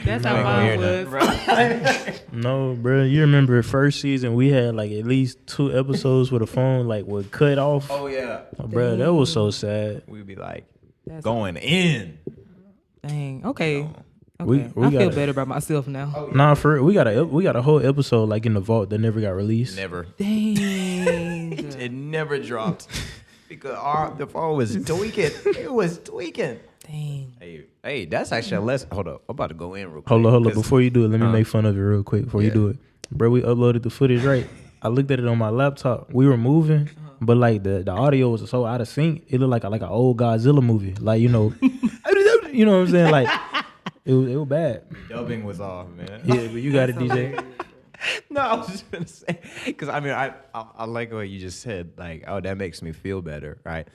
[SPEAKER 6] That's how mine was.
[SPEAKER 4] No, bro. You remember first season we had like at least 2 episodes where the phone like would cut off.
[SPEAKER 5] Oh yeah,
[SPEAKER 4] bro, that was so sad.
[SPEAKER 5] We'd be like going in.
[SPEAKER 6] Dang. Okay.
[SPEAKER 5] No.
[SPEAKER 6] Okay. I feel better about myself now.
[SPEAKER 4] Nah, for real, we got a whole episode like in the vault that never got released.
[SPEAKER 5] Never.
[SPEAKER 6] Dang.
[SPEAKER 5] it never dropped because the phone was tweaking. It was tweaking.
[SPEAKER 6] Dang.
[SPEAKER 5] Hey, that's actually a lesson. Hold up, I'm about to go in real quick.
[SPEAKER 4] Hold on. Before you do it, let me make fun of it real quick before you do it. Bro, we uploaded the footage, right? I looked at it on my laptop. We were moving, but like the audio was so out of sync. It looked like an old Godzilla movie. Like, you know, you know what I'm saying? Like, it was bad.
[SPEAKER 5] Dubbing was off, man.
[SPEAKER 4] Yeah, but you got it, DJ.
[SPEAKER 5] No, I was just gonna say because I mean I like what you just said. Like, oh, that makes me feel better, right?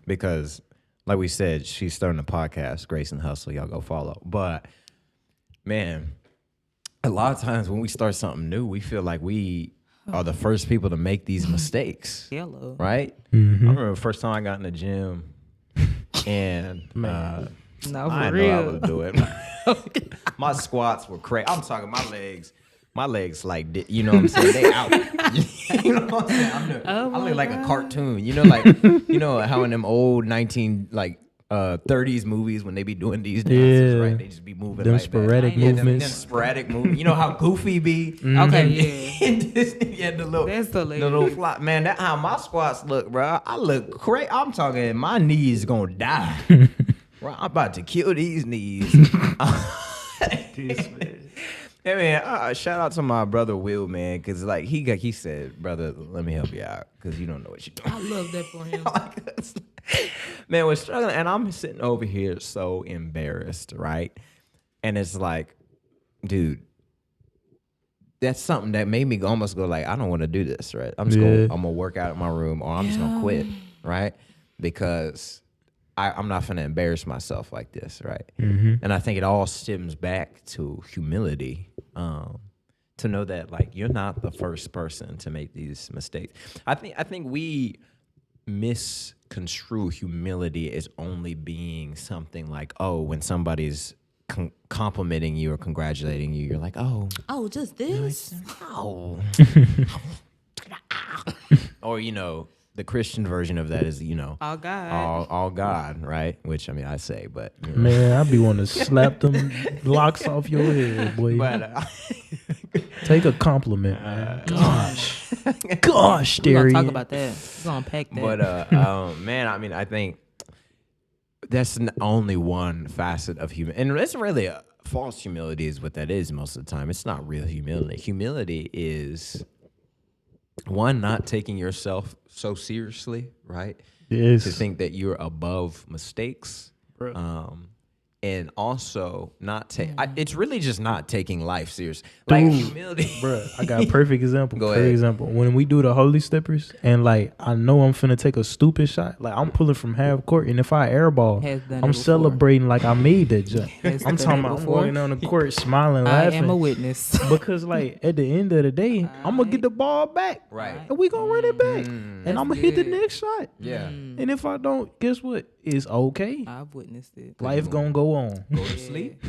[SPEAKER 5] Because like we said, she's starting a podcast, Grace and Hustle. Y'all go follow. But man, a lot of times when we start something new, we feel like we are the first people to make these mistakes.
[SPEAKER 6] Hello.
[SPEAKER 5] Right?
[SPEAKER 4] Mm-hmm.
[SPEAKER 5] I remember the first time I got in the gym, and
[SPEAKER 6] No,
[SPEAKER 5] I
[SPEAKER 6] for
[SPEAKER 5] didn't
[SPEAKER 6] real.
[SPEAKER 5] know I was doing. My squats were crazy. I'm talking my legs. My legs, like, you know what I'm saying? They out. You know what I'm saying? I look like a cartoon. You know, like, you know how in them old 30s movies when they be doing these dances, right? They just be moving
[SPEAKER 4] them
[SPEAKER 5] like
[SPEAKER 4] sporadic
[SPEAKER 5] that.
[SPEAKER 4] movements.
[SPEAKER 5] Them sporadic movements. You know how Goofy be?
[SPEAKER 6] Okay, yeah.
[SPEAKER 5] And the little,
[SPEAKER 6] That's
[SPEAKER 5] the little fly. Man, that's how my squats look, bro. I look crazy. I'm talking, my knees gonna die. Bro, I'm about to kill these knees. Hey man, shout out to my brother Will, man, because like he said, brother, let me help you out because you don't know what you're doing.
[SPEAKER 6] I love that for him.
[SPEAKER 5] Man, we're struggling, and I'm sitting over here so embarrassed, right? And it's like, dude, that's something that made me almost go like, I don't want to do this, right? I'm gonna work out in my room, or I'm just gonna quit, right? Because I'm not gonna embarrass myself like this, right? Mm-hmm. And I think it all stems back to humility, to know that like you're not the first person to make these mistakes. I think we misconstrue humility as only being something like, oh, when somebody's complimenting you or congratulating you, you're like, oh,
[SPEAKER 6] just this.
[SPEAKER 5] oh, or you know. The Christian version of that is, you know,
[SPEAKER 6] All God.
[SPEAKER 5] all God, right? Which I mean, I say, but you know.
[SPEAKER 4] Man, I be wanting to slap them locks off your head, boy.
[SPEAKER 5] But
[SPEAKER 4] Take a compliment, man. Gosh,
[SPEAKER 6] We're gonna
[SPEAKER 4] Derry.
[SPEAKER 6] talk about that. We're gonna unpack that.
[SPEAKER 5] but man, I mean, I think that's only one facet of human, and it's really a false humility is what that is most of the time. It's not real humility. Humility is one, not taking yourself so seriously, right?
[SPEAKER 4] Yes.
[SPEAKER 5] To think that you're above mistakes. And also not take. It's really just not taking life serious. Like humility,
[SPEAKER 4] Bro, I got a perfect example.
[SPEAKER 5] Go
[SPEAKER 4] perfect
[SPEAKER 5] ahead.
[SPEAKER 4] example. When we do the Holy Steppers, and like I know I'm finna take a stupid shot, like I'm pulling from half court, and if I airball,
[SPEAKER 6] Has done it
[SPEAKER 4] I'm
[SPEAKER 6] before.
[SPEAKER 4] celebrating like I made that jump.
[SPEAKER 6] Has
[SPEAKER 4] I'm
[SPEAKER 6] done
[SPEAKER 4] talking
[SPEAKER 6] it
[SPEAKER 4] about I'm
[SPEAKER 6] before.
[SPEAKER 4] walking down the court smiling,
[SPEAKER 6] I
[SPEAKER 4] laughing.
[SPEAKER 6] am a witness.
[SPEAKER 4] Because like at the end of the day, I'm gonna get the ball back,
[SPEAKER 5] right?
[SPEAKER 4] and we gonna run it back, and I'm gonna hit the next shot.
[SPEAKER 5] Yeah.
[SPEAKER 4] And if I don't, guess what? It's okay.
[SPEAKER 6] I've witnessed it.
[SPEAKER 4] Life gonna go on.
[SPEAKER 5] Go to sleep,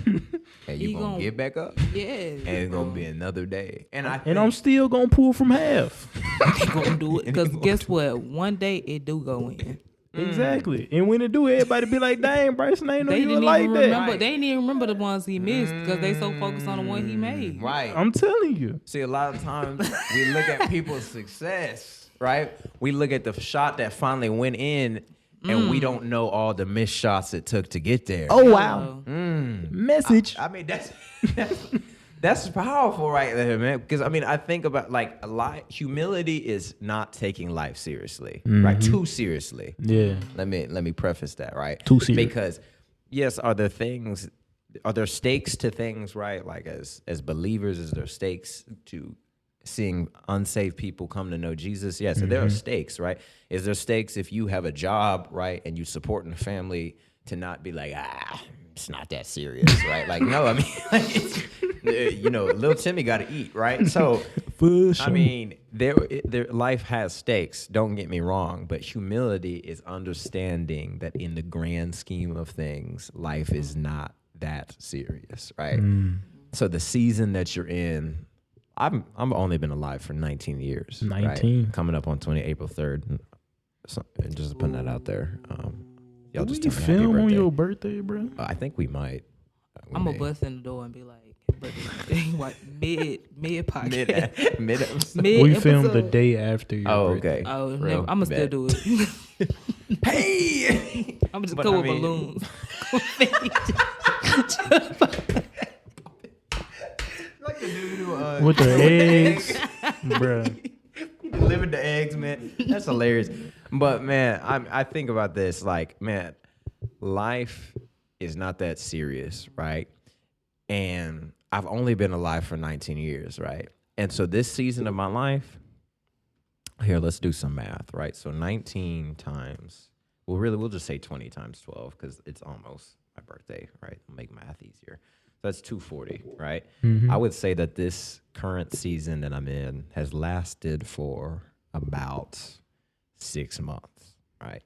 [SPEAKER 5] and you gonna get back up,
[SPEAKER 6] Yes.
[SPEAKER 5] and it's gonna be another day. And
[SPEAKER 4] I'm still gonna pull from half.
[SPEAKER 6] gonna do it because guess what? One day it do go in.
[SPEAKER 4] Exactly. And when it do, everybody be like, "Dang, Bryson, I ain't know
[SPEAKER 6] They
[SPEAKER 4] you were
[SPEAKER 6] didn't
[SPEAKER 4] like
[SPEAKER 6] even
[SPEAKER 4] that."
[SPEAKER 6] remember. They didn't even remember the ones he missed because they so focused on the one he made.
[SPEAKER 5] Right.
[SPEAKER 4] I'm telling you.
[SPEAKER 5] See, a lot of times we look at people's success, right? We look at the shot that finally went in, and we don't know all the missed shots it took to get there.
[SPEAKER 4] Oh wow. Message.
[SPEAKER 5] I mean, that's powerful right there, man. Because I mean, I think about like a lot. Humility is not taking life seriously, right? Too seriously.
[SPEAKER 4] Yeah.
[SPEAKER 5] Let me preface that, right?
[SPEAKER 4] Too serious.
[SPEAKER 5] Because yes, are there stakes to things, right? Like as believers, is there stakes to seeing unsaved people come to know Jesus? Yes, there are stakes, right? Is there stakes if you have a job, right, and you supporting a family to not be like, it's not that serious, right? Like, no, I mean, like, it's, you know, little Timmy got to eat, right? So, I mean, there life has stakes. Don't get me wrong, but humility is understanding that in the grand scheme of things, life is not that serious, right? So the season that you're in, I've only been alive for 19 years.
[SPEAKER 4] 19.
[SPEAKER 5] Right? Coming up on April 3rd. So, just putting that out there. Y'all
[SPEAKER 4] Do
[SPEAKER 5] just
[SPEAKER 4] we
[SPEAKER 5] tell me happy
[SPEAKER 4] film on
[SPEAKER 5] birthday.
[SPEAKER 4] your birthday, bro?
[SPEAKER 5] I think we might.
[SPEAKER 6] I'm gonna bust in the door and be like, but what mid podcast,
[SPEAKER 5] mid
[SPEAKER 4] We filmed the day after your birthday.
[SPEAKER 5] okay.
[SPEAKER 6] Oh,
[SPEAKER 5] Real
[SPEAKER 6] never, I'm gonna still
[SPEAKER 5] bet.
[SPEAKER 6] do it.
[SPEAKER 5] Hey,
[SPEAKER 6] I'm just
[SPEAKER 5] But
[SPEAKER 6] go
[SPEAKER 5] I
[SPEAKER 6] with
[SPEAKER 5] mean-
[SPEAKER 6] balloons.
[SPEAKER 5] like the dude who
[SPEAKER 4] With the eggs, bruh.
[SPEAKER 5] delivered the eggs, man. That's hilarious. But man, I think about this like, man, life is not that serious, right? And I've only been alive for 19 years, right? And so this season of my life, here, let's do some math, right? So 19 times, we'll just say 20 times 12 because it's almost my birthday, right? Make math easier. So that's 240, right? I would say that this current season that I'm in has lasted for about 6 months, right?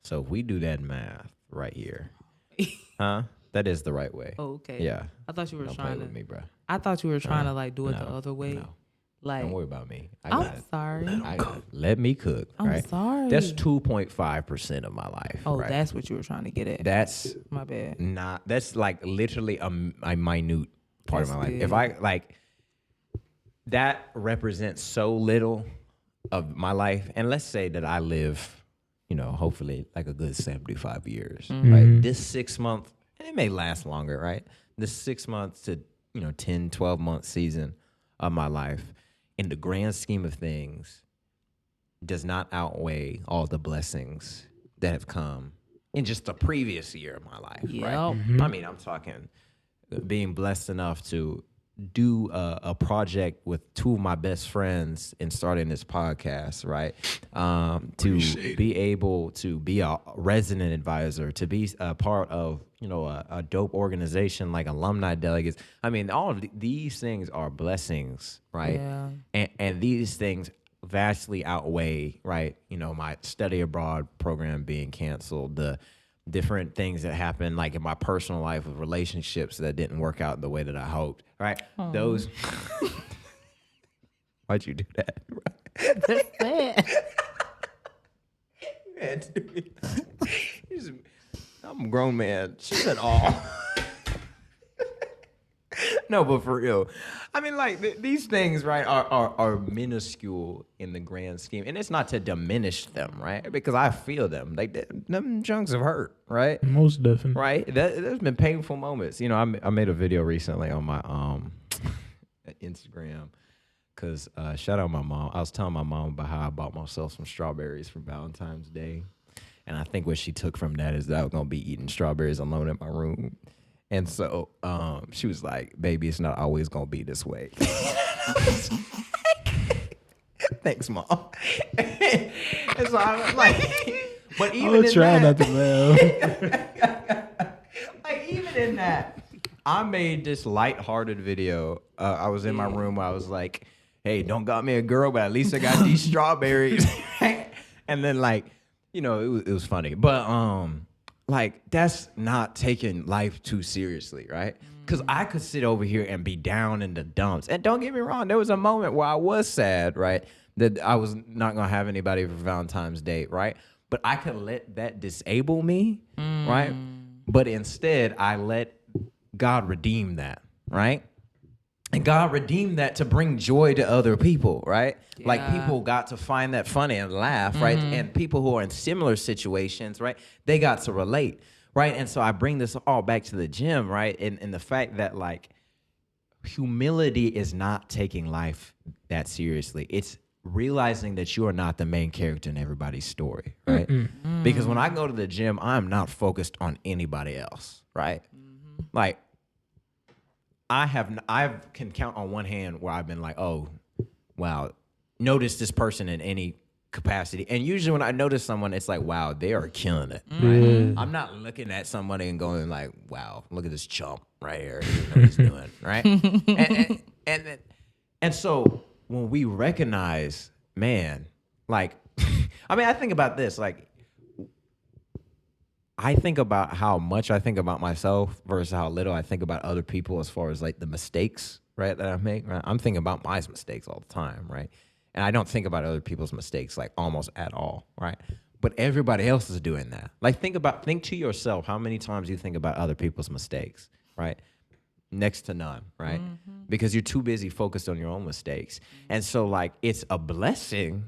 [SPEAKER 5] So if we do that math right here, that is the right way.
[SPEAKER 6] Oh, okay.
[SPEAKER 5] Yeah.
[SPEAKER 6] I thought you were
[SPEAKER 5] Don't play
[SPEAKER 6] trying
[SPEAKER 5] with
[SPEAKER 6] to.
[SPEAKER 5] me, bro.
[SPEAKER 6] I thought you were trying to like do it the
[SPEAKER 5] No,
[SPEAKER 6] other way.
[SPEAKER 5] no.
[SPEAKER 6] Like,
[SPEAKER 5] Don't worry about me. I
[SPEAKER 6] I'm
[SPEAKER 5] got it.
[SPEAKER 6] sorry.
[SPEAKER 5] I got it. Let me cook.
[SPEAKER 6] I'm
[SPEAKER 5] right?
[SPEAKER 6] sorry.
[SPEAKER 5] That's 2.5% of my life.
[SPEAKER 6] Oh,
[SPEAKER 5] right?
[SPEAKER 6] that's what you were trying to get at.
[SPEAKER 5] That's
[SPEAKER 6] My bad.
[SPEAKER 5] not. That's like literally a minute part of
[SPEAKER 6] That's
[SPEAKER 5] my life.
[SPEAKER 6] good.
[SPEAKER 5] If I like, that represents so little of my life. And let's say that I live, hopefully like a good 75 years. Right. This 6 month, and it may last longer. Right. This 6 months to 10, 12 month season of my life, in the grand scheme of things, does not outweigh all the blessings that have come in just the previous year of my life.
[SPEAKER 6] Yep.
[SPEAKER 5] Right? I mean, I'm talking being blessed enough to do a project with two of my best friends in starting this podcast, right? To be able to be a resident advisor, to be a part of, a dope organization like alumni delegates. I mean, all of these things are blessings, right?
[SPEAKER 6] Yeah.
[SPEAKER 5] And these things vastly outweigh, right? My study abroad program being canceled, the different things that happened like in my personal life with relationships that didn't work out the way that I hoped, right? Those. Why'd you do that?
[SPEAKER 6] That's sad.
[SPEAKER 5] Man, dude. I'm a grown man. She said all. No, but for real. I mean, like, these things, right, are minuscule in the grand scheme. And it's not to diminish them, right? Because I feel them. Like, them chunks have hurt, right?
[SPEAKER 4] Most definitely.
[SPEAKER 5] Right? There's been painful moments. I made a video recently on my Instagram because shout out my mom. I was telling my mom about how I bought myself some strawberries for Valentine's Day. And I think what she took from that is that I was going to be eating strawberries alone in my room. And so she was like, baby, it's not always going to be this way. Thanks, Mom. And so I was like, but even
[SPEAKER 4] I'll
[SPEAKER 5] in
[SPEAKER 4] try
[SPEAKER 5] that,
[SPEAKER 4] not to laugh.
[SPEAKER 5] like, even in that, I made this lighthearted video. I was in my room. I was like, hey, don't got me a girl, but at least I got these strawberries. And then, like, it was funny. But, like, that's not taking life too seriously, right? Because I could sit over here and be down in the dumps. And don't get me wrong, there was a moment where I was sad, right? That I was not going to have anybody for Valentine's Day, right? But I could let that disable me, right? But instead, I let God redeem that, right? And God redeemed that to bring joy to other people, right?
[SPEAKER 6] Yeah.
[SPEAKER 5] Like, people got to find that funny and laugh, right? And people who are in similar situations, right? They got to relate, right? And so I bring this all back to the gym, right? And the fact that, like, humility is not taking life that seriously. It's realizing that you are not the main character in everybody's story, right? Because when I go to the gym, I'm not focused on anybody else, right? Like, I can count on one hand where I've been like, oh, wow, notice this person in any capacity. And usually when I notice someone, it's like, wow, they are killing it. Right? I'm not looking at somebody and going like, wow, look at this chump right here. You know what he's doing, right? And so when we recognize, man, like, I mean, I think about this, like, I think about how much I think about myself versus how little I think about other people as far as, like, the mistakes, right, that I make. Right? I'm thinking about my mistakes all the time, right? And I don't think about other people's mistakes, like, almost at all, right? But everybody else is doing that. Like, think to yourself how many times you think about other people's mistakes. right? Next to none, right? Because you're too busy focused on your own mistakes. And so, like, it's a blessing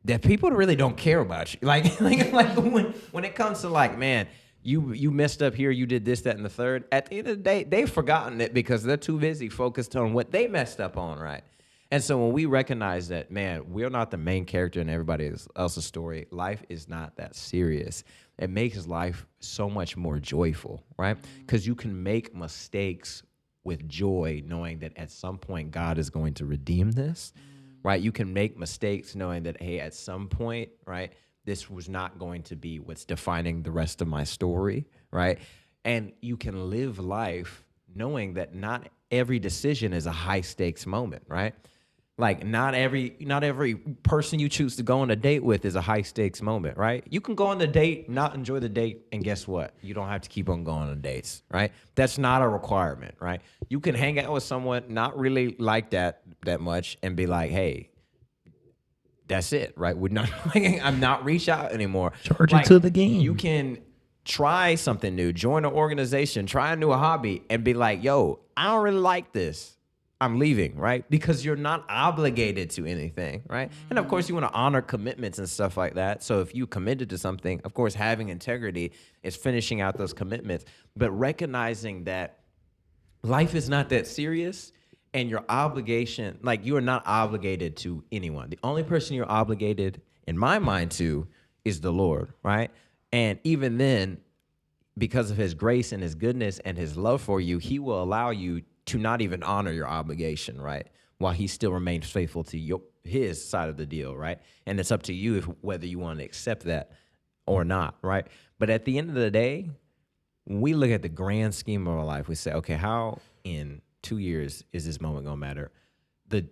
[SPEAKER 5] that people really don't care about you. Like when it comes to, like, man, you messed up here, you did this, that, and the third. At the end of the day, they've forgotten it because they're too busy focused on what they messed up on, right? And so when we recognize that, man, we're not the main character in everybody else's story, life is not that serious. It makes life so much more joyful, right? Because you can make mistakes with joy, knowing that at some point God is going to redeem this, right? You can make mistakes knowing that, hey, at some point, right, this was not going to be what's defining the rest of my story, right? And you can live life knowing that not every decision is a high stakes moment, right? Like not every person you choose to go on a date with is a high stakes moment, right? You can go on the date, not enjoy the date, and guess what? You don't have to keep on going on dates, right? That's not a requirement, right? You can hang out with someone not really like that much and be like, hey, that's it, right? We're not. I'm not reach out anymore.
[SPEAKER 4] Charge it to the game.
[SPEAKER 5] You can try something new, join an organization, try a new hobby, and be like, yo, I don't really like this. I'm leaving, right? Because you're not obligated to anything, right? And of course, you want to honor commitments and stuff like that. So if you committed to something, of course, having integrity is finishing out those commitments, but recognizing that life is not that serious and your obligation, like you are not obligated to anyone. The only person you're obligated, in my mind, to is the Lord, right? And even then, because of his grace and his goodness and his love for you, he will allow you to not even honor your obligation, right? While he still remains faithful to his side of the deal, right? And it's up to you whether you want to accept that or not, right? But at the end of the day, when we look at the grand scheme of our life, we say, okay, how in 2 years is this moment going to matter? The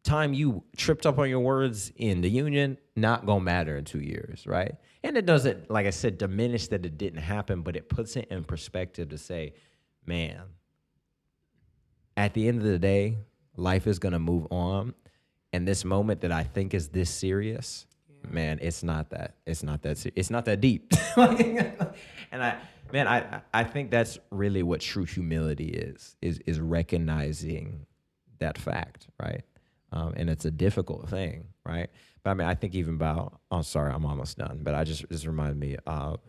[SPEAKER 5] time you tripped up on your words in the union, not going to matter in 2 years, right? And it doesn't, like I said, diminish that it didn't happen, but it puts it in perspective to say, man, at the end of the day, life is going to move on. And this moment that I think is this serious, man, it's not that deep. And I think that's really what true humility is recognizing that fact, right? And it's a difficult thing, right? But I mean, I think even about, oh, sorry, I'm almost done. But this reminded me of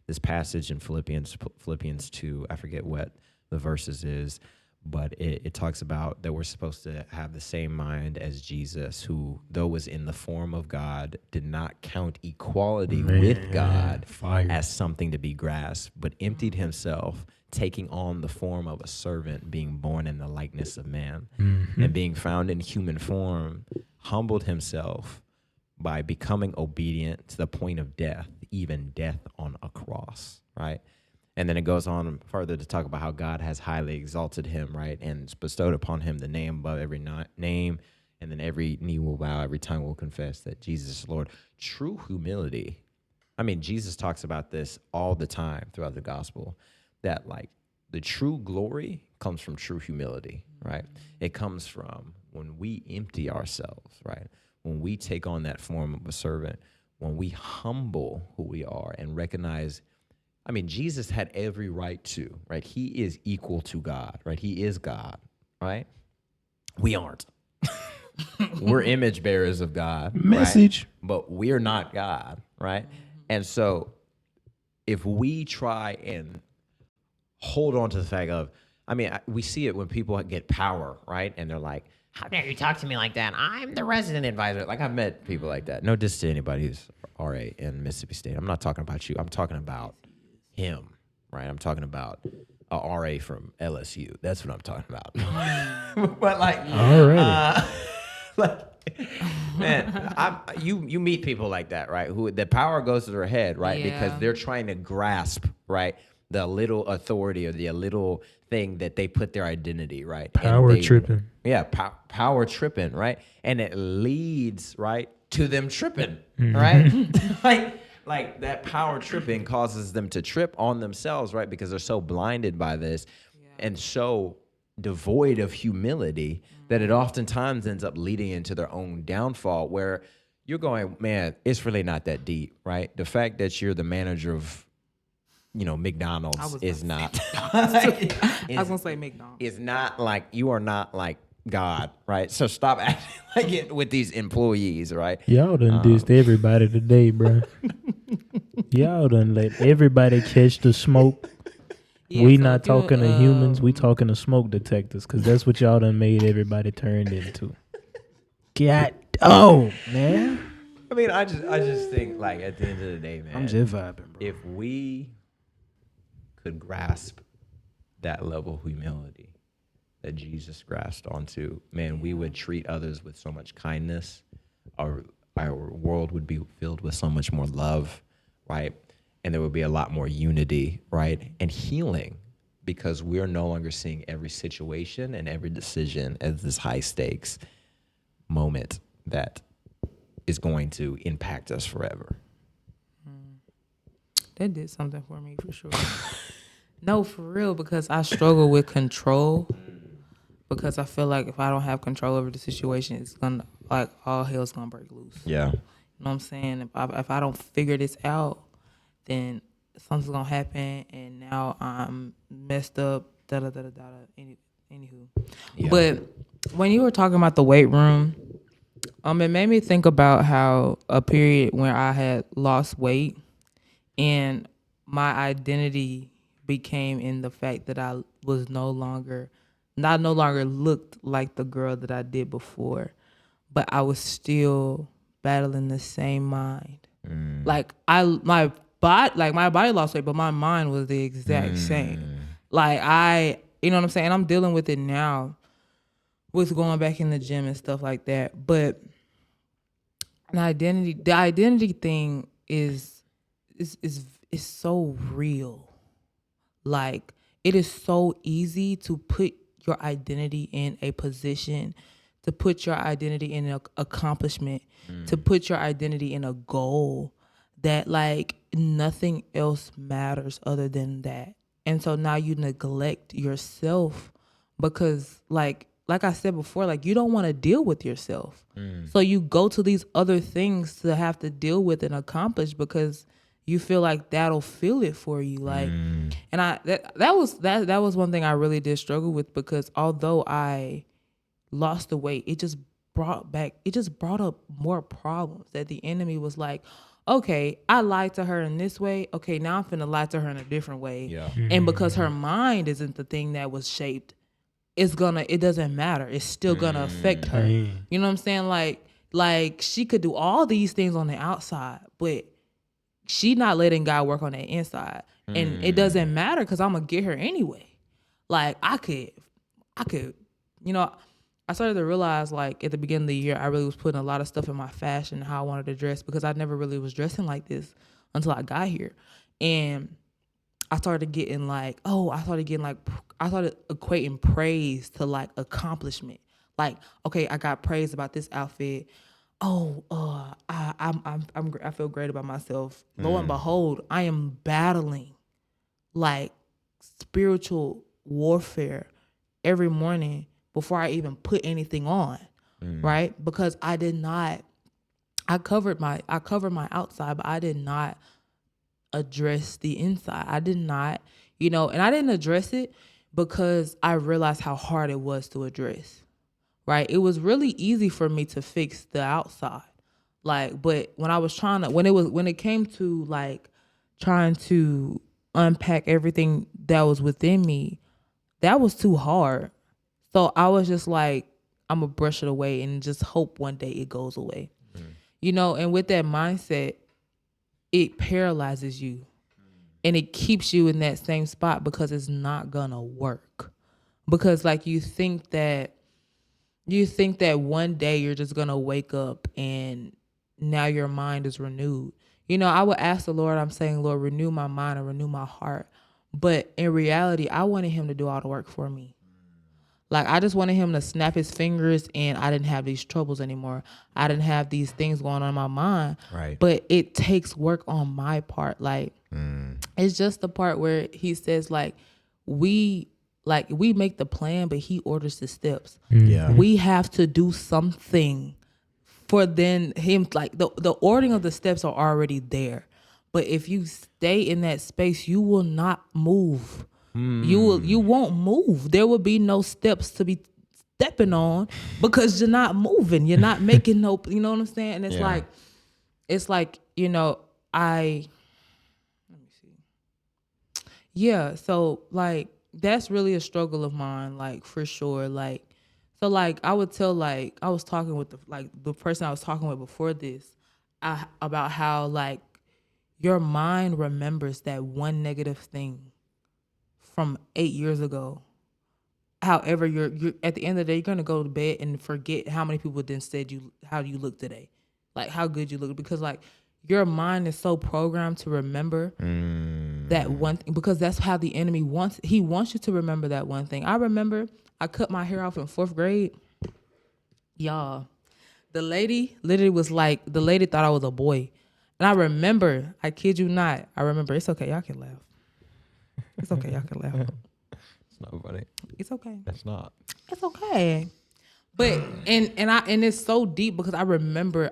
[SPEAKER 5] this passage in Philippians 2. I forget what the verses is, but it talks about that we're supposed to have the same mind as Jesus, who, though was in the form of God, did not count equality with God as something to be grasped, but emptied himself, taking on the form of a servant, being born in the likeness of man, and being found in human form, humbled himself by becoming obedient to the point of death, even death on a cross, right? And then it goes on further to talk about how God has highly exalted him, right, and bestowed upon him the name above every name, and then every knee will bow, every tongue will confess that Jesus is Lord. True humility. I mean, Jesus talks about this all the time throughout the gospel, that like the true glory comes from true humility, right? It comes from when we empty ourselves, right? When we take on that form of a servant, when we humble who we are and recognize, I mean, Jesus had every right to, right? He is equal to God, right? He is God, right? We aren't. We're image bearers of God.
[SPEAKER 4] Message.
[SPEAKER 5] Right? But we're not God, right? And so if we try and hold on to the fact of, I mean, we see it when people get power, right? And they're like, how dare you talk to me like that? I'm the resident advisor. Like, I've met people like that. No diss to anybody who's RA in Mississippi State. I'm not talking about you. I'm talking about him, right? I'm talking about a RA from LSU. That's what I'm talking about. But like,
[SPEAKER 4] already,
[SPEAKER 5] man, you meet people like that, right? Who the power goes to their head, right?
[SPEAKER 6] Yeah.
[SPEAKER 5] Because they're trying to grasp, right, the little authority or the little thing that they put their identity, right?
[SPEAKER 4] Power tripping.
[SPEAKER 5] Yeah, power tripping, right? And it leads, right, to them tripping, right? Like that power tripping causes them to trip on themselves, right? Because they're so blinded by this and so devoid of humility that it oftentimes ends up leading into their own downfall, where you're going, man, it's really not that deep, right? The fact that you're the manager of McDonald's is not.
[SPEAKER 6] I was gonna say McDonald's.
[SPEAKER 5] It's not like you are not like God, right? So stop acting like it with these employees, right?
[SPEAKER 4] Y'all done dissed everybody today, bro. Y'all done let everybody catch the smoke.
[SPEAKER 6] Yeah,
[SPEAKER 4] We
[SPEAKER 6] so
[SPEAKER 4] not
[SPEAKER 6] if you,
[SPEAKER 4] talking to humans. We talking to smoke detectors because that's what y'all done made everybody turned into. God, man.
[SPEAKER 5] I mean, I just think like at the end of the day, man,
[SPEAKER 4] I'm just vibing, bro.
[SPEAKER 5] if we could grasp that level of humility that Jesus grasped onto, man, we would treat others with so much kindness. Our world would be filled with so much more love, right? And there would be a lot more unity, right? And healing, because we're no longer seeing every situation and every decision as this high stakes moment that is going to impact us forever.
[SPEAKER 6] That did something for me for sure. No, for real, because I struggle with control. Because I feel like if I don't have control over the situation, it's gonna, like, all hell's gonna break loose.
[SPEAKER 5] Yeah.
[SPEAKER 6] You know what I'm saying? If I don't figure this out, then something's gonna happen, and now I'm messed up. Anywho,
[SPEAKER 5] Yeah.
[SPEAKER 6] but when you were talking about the weight room, it made me think about how a period when I had lost weight, and my identity became in the fact that I was no longer looked like the girl that I did before, but I was still battling the same mind. Like my body lost weight, but my mind was the exact same. Like you know what I'm saying? I'm dealing with it now with going back in the gym and stuff like that. But the identity thing is so real. Like, it is so easy to put your identity in a position, to put your identity in an accomplishment, to put your identity in a goal that, like, nothing else matters other than that. And so now you neglect yourself because, like I said before, like, you don't want to deal with yourself. So you go to these other things to have to deal with and accomplish because you feel like that'll fill it for you. Like, and that was one thing I really did struggle with, because although I lost the weight, it just brought up more problems that the enemy was like, okay, I lied to her in this way. Okay, now I'm finna lie to her in a different way.
[SPEAKER 5] Yeah.
[SPEAKER 6] And because her mind isn't the thing that was shaped, it doesn't matter. It's still gonna affect her. You know what I'm saying? Like she could do all these things on the outside, but she not letting God work on the inside. And it doesn't matter because I'm gonna get her anyway. Like I could, you know, I started to realize, like, at the beginning of the year, I really was putting a lot of stuff in my fashion, how I wanted to dress, because I never really was dressing like this until I got here. And I started equating praise to, like, accomplishment. Like, okay, I got praise about this outfit. I feel great about myself. Lo and behold, I am battling, like, spiritual warfare every morning before I even put anything on, right? Because I covered my outside, but I did not address the inside. I did not, and I didn't address it because I realized how hard it was to address, right? It was really easy for me to fix the outside, like, but when it came to, like, trying to unpack everything that was within me, that was too hard. So I was just like, I'm going to brush it away and just hope one day it goes away. And with that mindset, it paralyzes you. And it keeps you in that same spot because it's not going to work. Because, like, you think that one day you're just going to wake up and now your mind is renewed. I would ask the Lord, I'm saying, Lord, renew my mind and renew my heart. But in reality, I wanted him to do all the work for me. Like, I just wanted him to snap his fingers and I didn't have these troubles anymore. I didn't have these things going on in my mind.
[SPEAKER 5] Right.
[SPEAKER 6] But it takes work on my part. Like, it's just the part where he says, like, we make the plan, but he orders the steps.
[SPEAKER 5] Yeah.
[SPEAKER 6] We have to do something for then him, like, the ordering of the steps are already there. But if you stay in that space, you will not move. You won't move. There will be no steps to be stepping on because you're not moving. You're not making no, you know what I'm saying? And it's like, you know, let me see. Yeah, so like that's really a struggle of mine, like for sure. Like, so like I would tell, like I was talking with the person I was talking with before this about how like your mind remembers that one negative thing from 8 years ago. However, you're at the end of the day, you're gonna go to bed and forget how many people then said how you look today, like how good you look, because like your mind is so programmed to remember that one thing, because that's how the enemy wants. He wants you to remember that one thing. I remember I cut my hair off in 4th grade. Y'all, the lady literally was like, the lady thought I was a boy, and I remember, I kid you not, I remember. It's okay, y'all can laugh. It's okay, y'all can laugh.
[SPEAKER 5] It's not funny.
[SPEAKER 6] It's okay.
[SPEAKER 5] That's not.
[SPEAKER 6] It's okay. But and it's so deep because I remember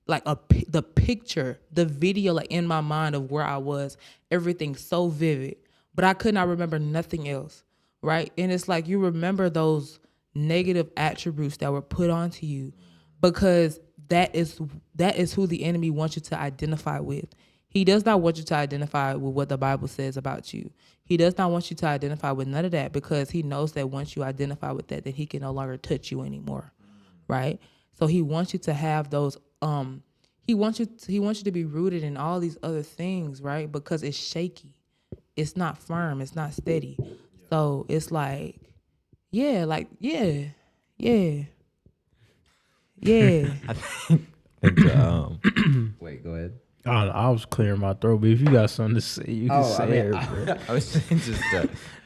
[SPEAKER 6] like the picture, the video, like in my mind of where I was, everything so vivid. But I could not remember nothing else, right? And it's like you remember those negative attributes that were put onto you because that is who the enemy wants you to identify with. He does not want you to identify with what the Bible says about you. He does not want you to identify with none of that because he knows that once you identify with that, then he can no longer touch you anymore, right? So he wants you to have those. He wants you to be rooted in all these other things, right? Because it's shaky, it's not firm, it's not steady. So it's like, yeah.
[SPEAKER 5] I think wait, go ahead.
[SPEAKER 4] I was clearing my throat, but if you got something to say, you can say it, bro.
[SPEAKER 5] I was saying just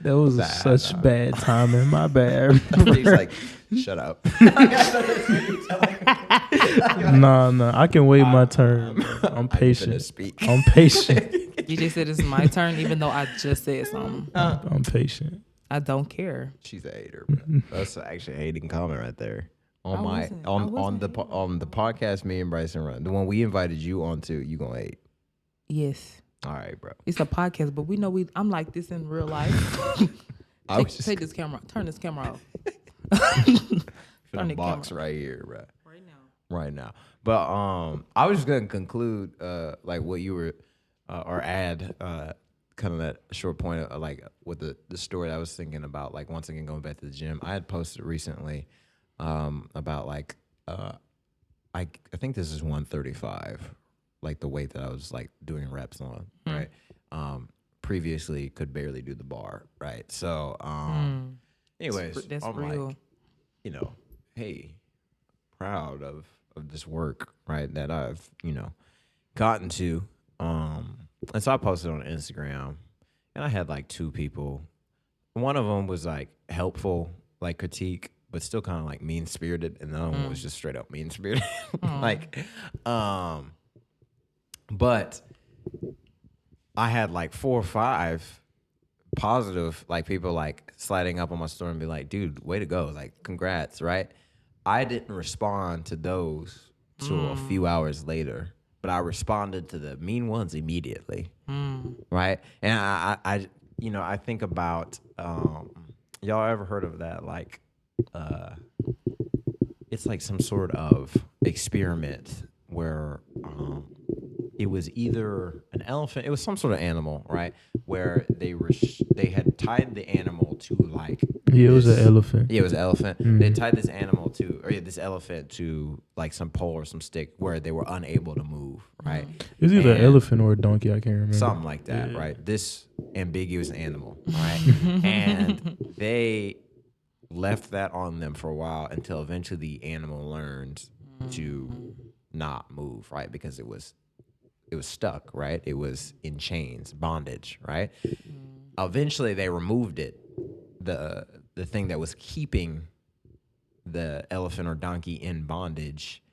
[SPEAKER 4] that was such bad timing. My bad.
[SPEAKER 5] He's like, shut up.
[SPEAKER 4] Nah, I can wait my turn. Bro. I'm patient. I'm patient.
[SPEAKER 6] You just said it's my turn, even though I just said something.
[SPEAKER 4] I'm patient.
[SPEAKER 6] I don't care.
[SPEAKER 5] She's a hater, bro. That's actually a hating comment right there. On the podcast me and Bryson run, the one we invited you onto, you gonna hate.
[SPEAKER 6] Yes.
[SPEAKER 5] All right, bro.
[SPEAKER 6] It's a podcast, but we know I'm like this in real life. Take this camera. Turn this camera off.
[SPEAKER 5] Turn the box camera right here, bro. Right now. But I was just gonna conclude like what you were or add kind of that short point of like with the story I was thinking about, like once again going back to the gym. I had posted recently about like I think this is 135, like the weight that I was like doing reps on, right? Previously could barely do the bar, right? So anyways,
[SPEAKER 6] that's
[SPEAKER 5] I'm
[SPEAKER 6] real.
[SPEAKER 5] like, you know, hey, proud of this work, right, that I've, you know, gotten to. And so I posted on Instagram and I had like 2 people. One of them was like helpful, like critique, but still kind of like mean-spirited, and the other one was just straight up mean-spirited. Like, but I had like 4 or 5 positive, like people like sliding up on my story and be like, dude, way to go. Like, congrats, right? I didn't respond to those till a few hours later, but I responded to the mean ones immediately, right? And I you know, I think about, y'all ever heard of that, like, it's like some sort of experiment where it was either an elephant, it was some sort of animal, right? Where they had tied the animal to like
[SPEAKER 4] it was an elephant.
[SPEAKER 5] Yeah, it was an elephant. They tied this elephant to like some pole or some stick where they were unable to move, right?
[SPEAKER 4] It was either an elephant or a donkey, I can't remember.
[SPEAKER 5] Something like that, right? This ambiguous animal, right? And they left that on them for a while until eventually the animal learned to not move, right? Because it was stuck, right? It was in chains, bondage, right? Eventually they removed it, the thing that was keeping the elephant or donkey in bondage,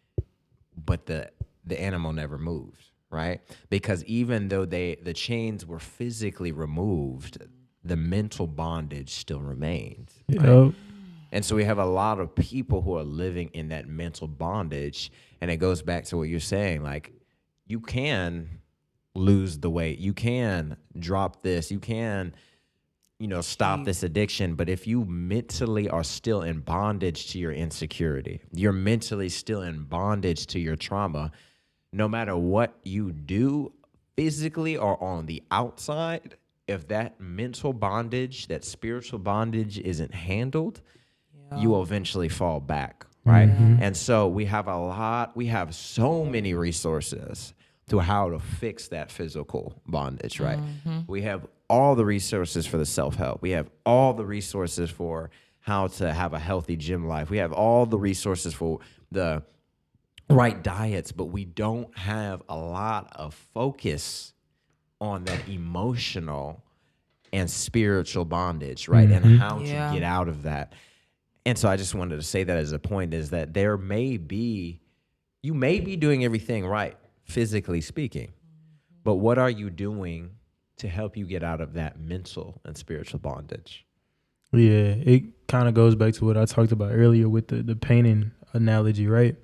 [SPEAKER 5] but the animal never moved, right? Because even though the chains were physically removed, the mental bondage still remained. Right?
[SPEAKER 4] Yep.
[SPEAKER 5] And so we have a lot of people who are living in that mental bondage, and it goes back to what you're saying, like you can lose the weight. You can drop this. You can, stop this addiction. But if you mentally are still in bondage to your insecurity, you're mentally still in bondage to your trauma, no matter what you do physically or on the outside, if that mental bondage, that spiritual bondage isn't handled, you will eventually fall back, right? And so we have so many resources to how to fix that physical bondage, right? We have all the resources for the self-help. We have all the resources for how to have a healthy gym life. We have all the resources for the right diets, but we don't have a lot of focus on that emotional and spiritual bondage, right? And how to get out of that. And so I just wanted to say that as a point, is that you may be doing everything right, physically speaking, but what are you doing to help you get out of that mental and spiritual bondage?
[SPEAKER 4] Yeah, it kind of goes back to what I talked about earlier with the painting analogy, right?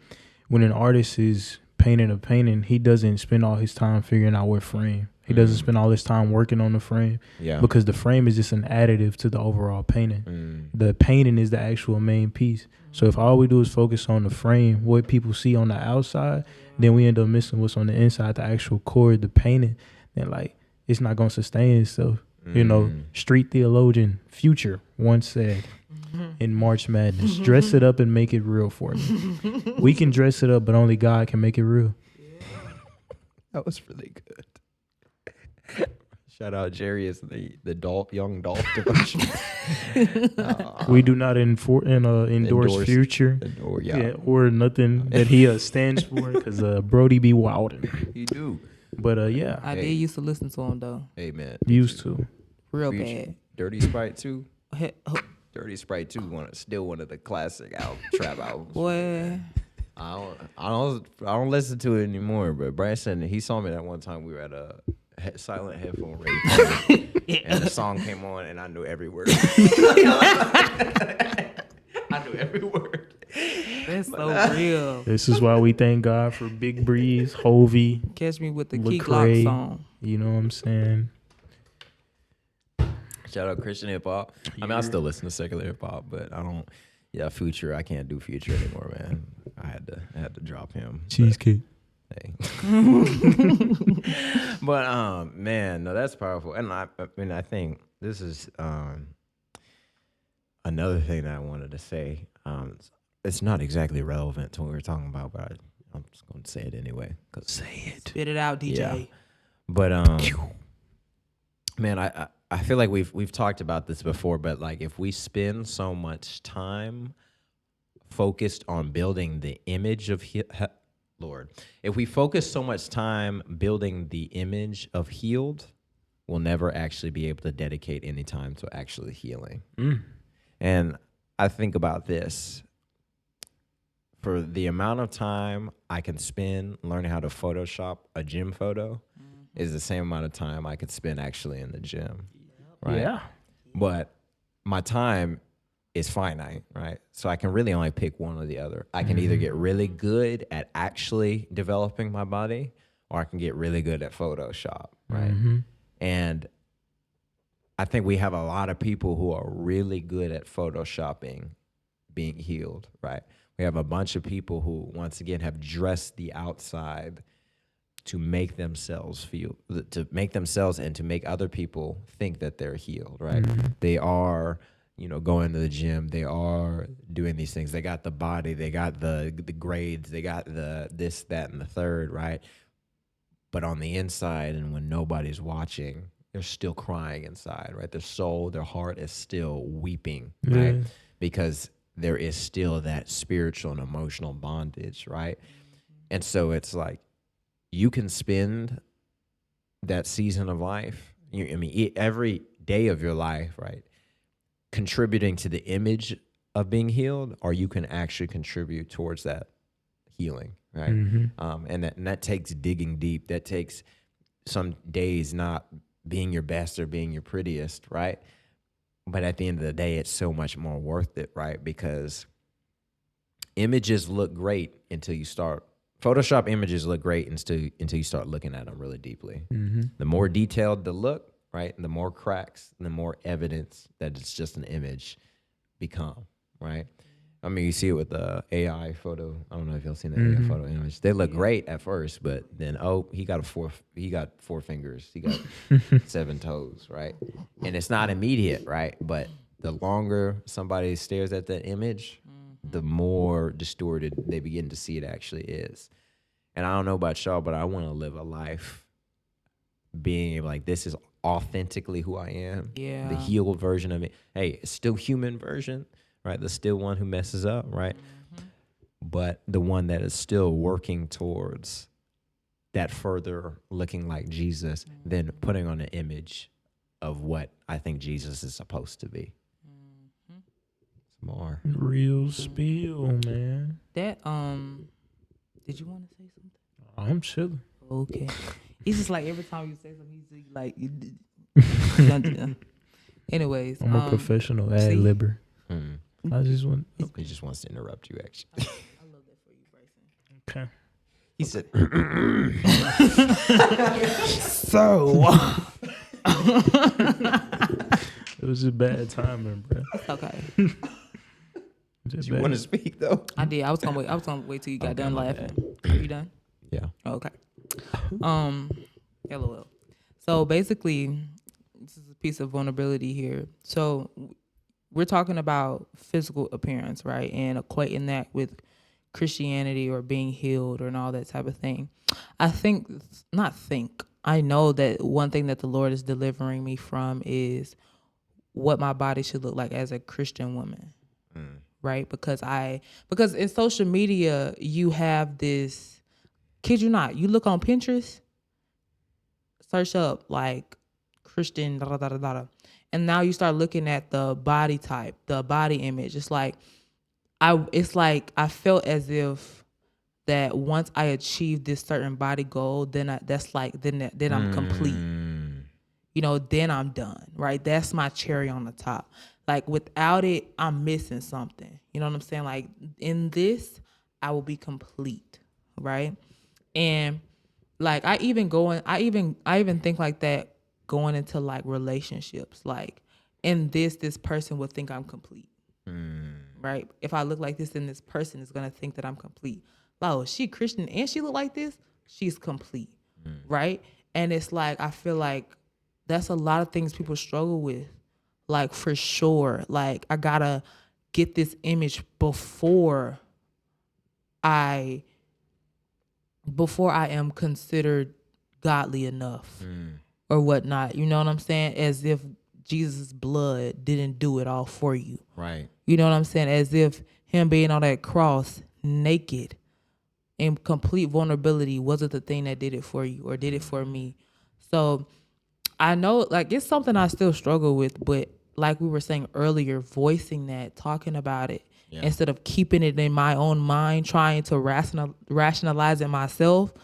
[SPEAKER 4] When an artist is painting a painting, he doesn't spend all his time figuring out what frame. He doesn't spend all his time working on the frame, because the frame is just an additive to the overall painting. The painting is the actual main piece. So if all we do is focus on the frame, what people see on the outside, then we end up missing what's on the inside, the actual core of the painting. Then it's not gonna sustain itself. Street theologian Future once said in March Madness, dress it up and make it real for me. We can dress it up, but only God can make it real.
[SPEAKER 5] That was really good. Shout out Jerry as the young Dolph devotion.
[SPEAKER 4] We do not endorse Future or nothing that he stands for, because Brody be wildin'.
[SPEAKER 5] He do.
[SPEAKER 4] But
[SPEAKER 6] I did used to listen to him though.
[SPEAKER 5] Hey man,
[SPEAKER 4] used to.
[SPEAKER 6] Real
[SPEAKER 5] Future.
[SPEAKER 6] bad.
[SPEAKER 5] Dirty Sprite 2. Dirty Sprite 2 still one of the classic trap albums.
[SPEAKER 6] Boy.
[SPEAKER 5] I don't listen to it anymore, but Branson, he saw me that one time. We were at a silent headphone radio, and the song came on, and I knew every word. I knew every word.
[SPEAKER 6] That's so real.
[SPEAKER 4] This is why we thank God for Big Breeze, Hovey,
[SPEAKER 6] Catch me with the
[SPEAKER 4] Lecrae,
[SPEAKER 6] Key Glock song.
[SPEAKER 4] You know what I'm saying?
[SPEAKER 5] Shout out Christian hip hop. I mean, I still listen to secular hip hop, but I don't. Yeah, Future. I can't do Future anymore, man. I had to drop him.
[SPEAKER 4] Cheesecake.
[SPEAKER 5] Hey. But man, no, that's powerful. And I mean, I think this is another thing that I wanted to say. It's not exactly relevant to what we were talking about, but I'm just going to say it anyway. Say it.
[SPEAKER 6] Spit it out, DJ.
[SPEAKER 5] Yeah. But man, I feel like we've talked about this before, but if we spend so much time focused on building the image of Lord, if we focus so much time building the image of healed, we'll never actually be able to dedicate any time to actually healing. And I think about this. For the amount of time I can spend learning how to Photoshop a gym photo is the same amount of time I could spend actually in the gym. Right? Yeah. But my time is finite, right? So I can really only pick one or the other. I can either get really good at actually developing my body, or I can get really good at Photoshop, right? And I think we have a lot of people who are really good at Photoshopping being healed, right? We have a bunch of people who, once again, have dressed the outside to make themselves and to make other people think that they're healed, right? They are, going to the gym. They are doing these things. They got the body. They got the grades. They got the this, that, and the third, right? But on the inside, and when nobody's watching, they're still crying inside, right? Their soul, their heart is still weeping, right? Because there is still that spiritual and emotional bondage, right? And so it's you can spend that season of life, every day of your life, right, contributing to the image of being healed, or you can actually contribute towards that healing, right? And that takes digging deep. That takes some days not being your best or being your prettiest, right? But at the end of the day, it's so much more worth it, right? Because images look great until you start Photoshop images look great until you start looking at them really deeply. The more detailed the look, right, and the more cracks, the more evidence that it's just an image become, right? I mean, you see it with the AI photo. I don't know if y'all seen the AI photo image. They look great at first, but then he got four fingers, he got 7 toes, right? And it's not immediate, right? But the longer somebody stares at that image, the more distorted they begin to see it actually is. And I don't know about y'all, but I want to live a life being like, this is authentically who I am.
[SPEAKER 6] Yeah.
[SPEAKER 5] The healed version of me. Hey, it's still human version, right? The still one who messes up, right? But the one that is still working towards that further looking like Jesus, then putting on an image of what I think Jesus is supposed to be. More
[SPEAKER 4] Real spill, man.
[SPEAKER 6] That did you want to say something?
[SPEAKER 4] I'm chilling.
[SPEAKER 6] Okay. He's just like every time you say something, he's like, anyways.
[SPEAKER 4] I'm a professional ad-libber. I just want.
[SPEAKER 5] He just wants to interrupt you, actually.
[SPEAKER 6] I love that for you, Bryson.
[SPEAKER 4] Okay.
[SPEAKER 5] He said,
[SPEAKER 6] So
[SPEAKER 4] It was a bad timing, bro.
[SPEAKER 6] it's okay.
[SPEAKER 5] "Do you want to speak though?"
[SPEAKER 6] I did. I was gonna wait till you got done laughing. Are you done?
[SPEAKER 5] Yeah.
[SPEAKER 6] Okay. LOL. So basically, this is a piece of vulnerability here. So we're talking about physical appearance, right? And equating that with Christianity or being healed and all that type of thing. I know that one thing that the Lord is delivering me from is what my body should look like as a Christian woman. Right? Because in social media, you have this, kid you not, you look on Pinterest, search up like Christian, da, da, da, da, da, and now you start looking at the body type, the body image. It's like I felt as if that once I achieved this certain body goal, then I'm complete. You know, then I'm done, right? That's my cherry on the top. Like without it, I'm missing something. You know what I'm saying? Like in this, I will be complete, right? And like I even think like that going into like relationships. Like in this person would think I'm complete, right? If I look like this, then this person is gonna think that I'm complete. Oh, she Christian and she look like this, she's complete, right? And it's like I feel like that's a lot of things people struggle with. Like for sure, like I gotta get this image before I am considered godly enough or whatnot. You know what I'm saying? As if Jesus' blood didn't do it all for you.
[SPEAKER 5] Right.
[SPEAKER 6] You know what I'm saying? As if him being on that cross naked in complete vulnerability wasn't the thing that did it for you or did it for me. So I know like it's something I still struggle with, but like we were saying earlier, voicing that, talking about it, instead of keeping it in my own mind, trying to rationalize it myself,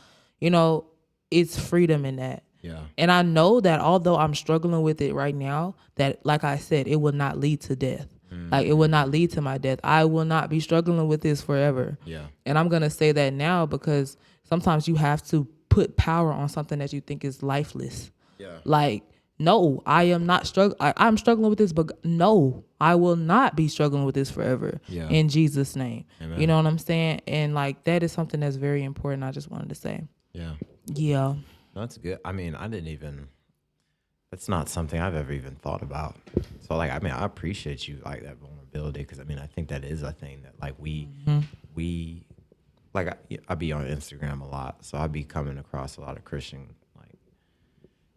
[SPEAKER 6] you know, it's freedom in that.
[SPEAKER 5] Yeah.
[SPEAKER 6] And I know that although I'm struggling with it right now, that like I said, it will not lead to death. Like it will not lead to my death. I will not be struggling with this forever. Yeah. And I'm going to say that now because sometimes you have to put power on something that you think is lifeless. Yeah. Like, no, I am not struggling. I'm struggling with this, but no, I will not be struggling with this forever. Yeah. In Jesus' name. Amen. You know what I'm saying? And like, that is something that's very important. I just wanted to say. Yeah. Yeah.
[SPEAKER 5] No, that's good. I mean, that's not something I've ever even thought about. So like, I mean, I appreciate you like that vulnerability. Cause I mean, I think that is a thing that like we like, I be on Instagram a lot. So I be coming across a lot of Christian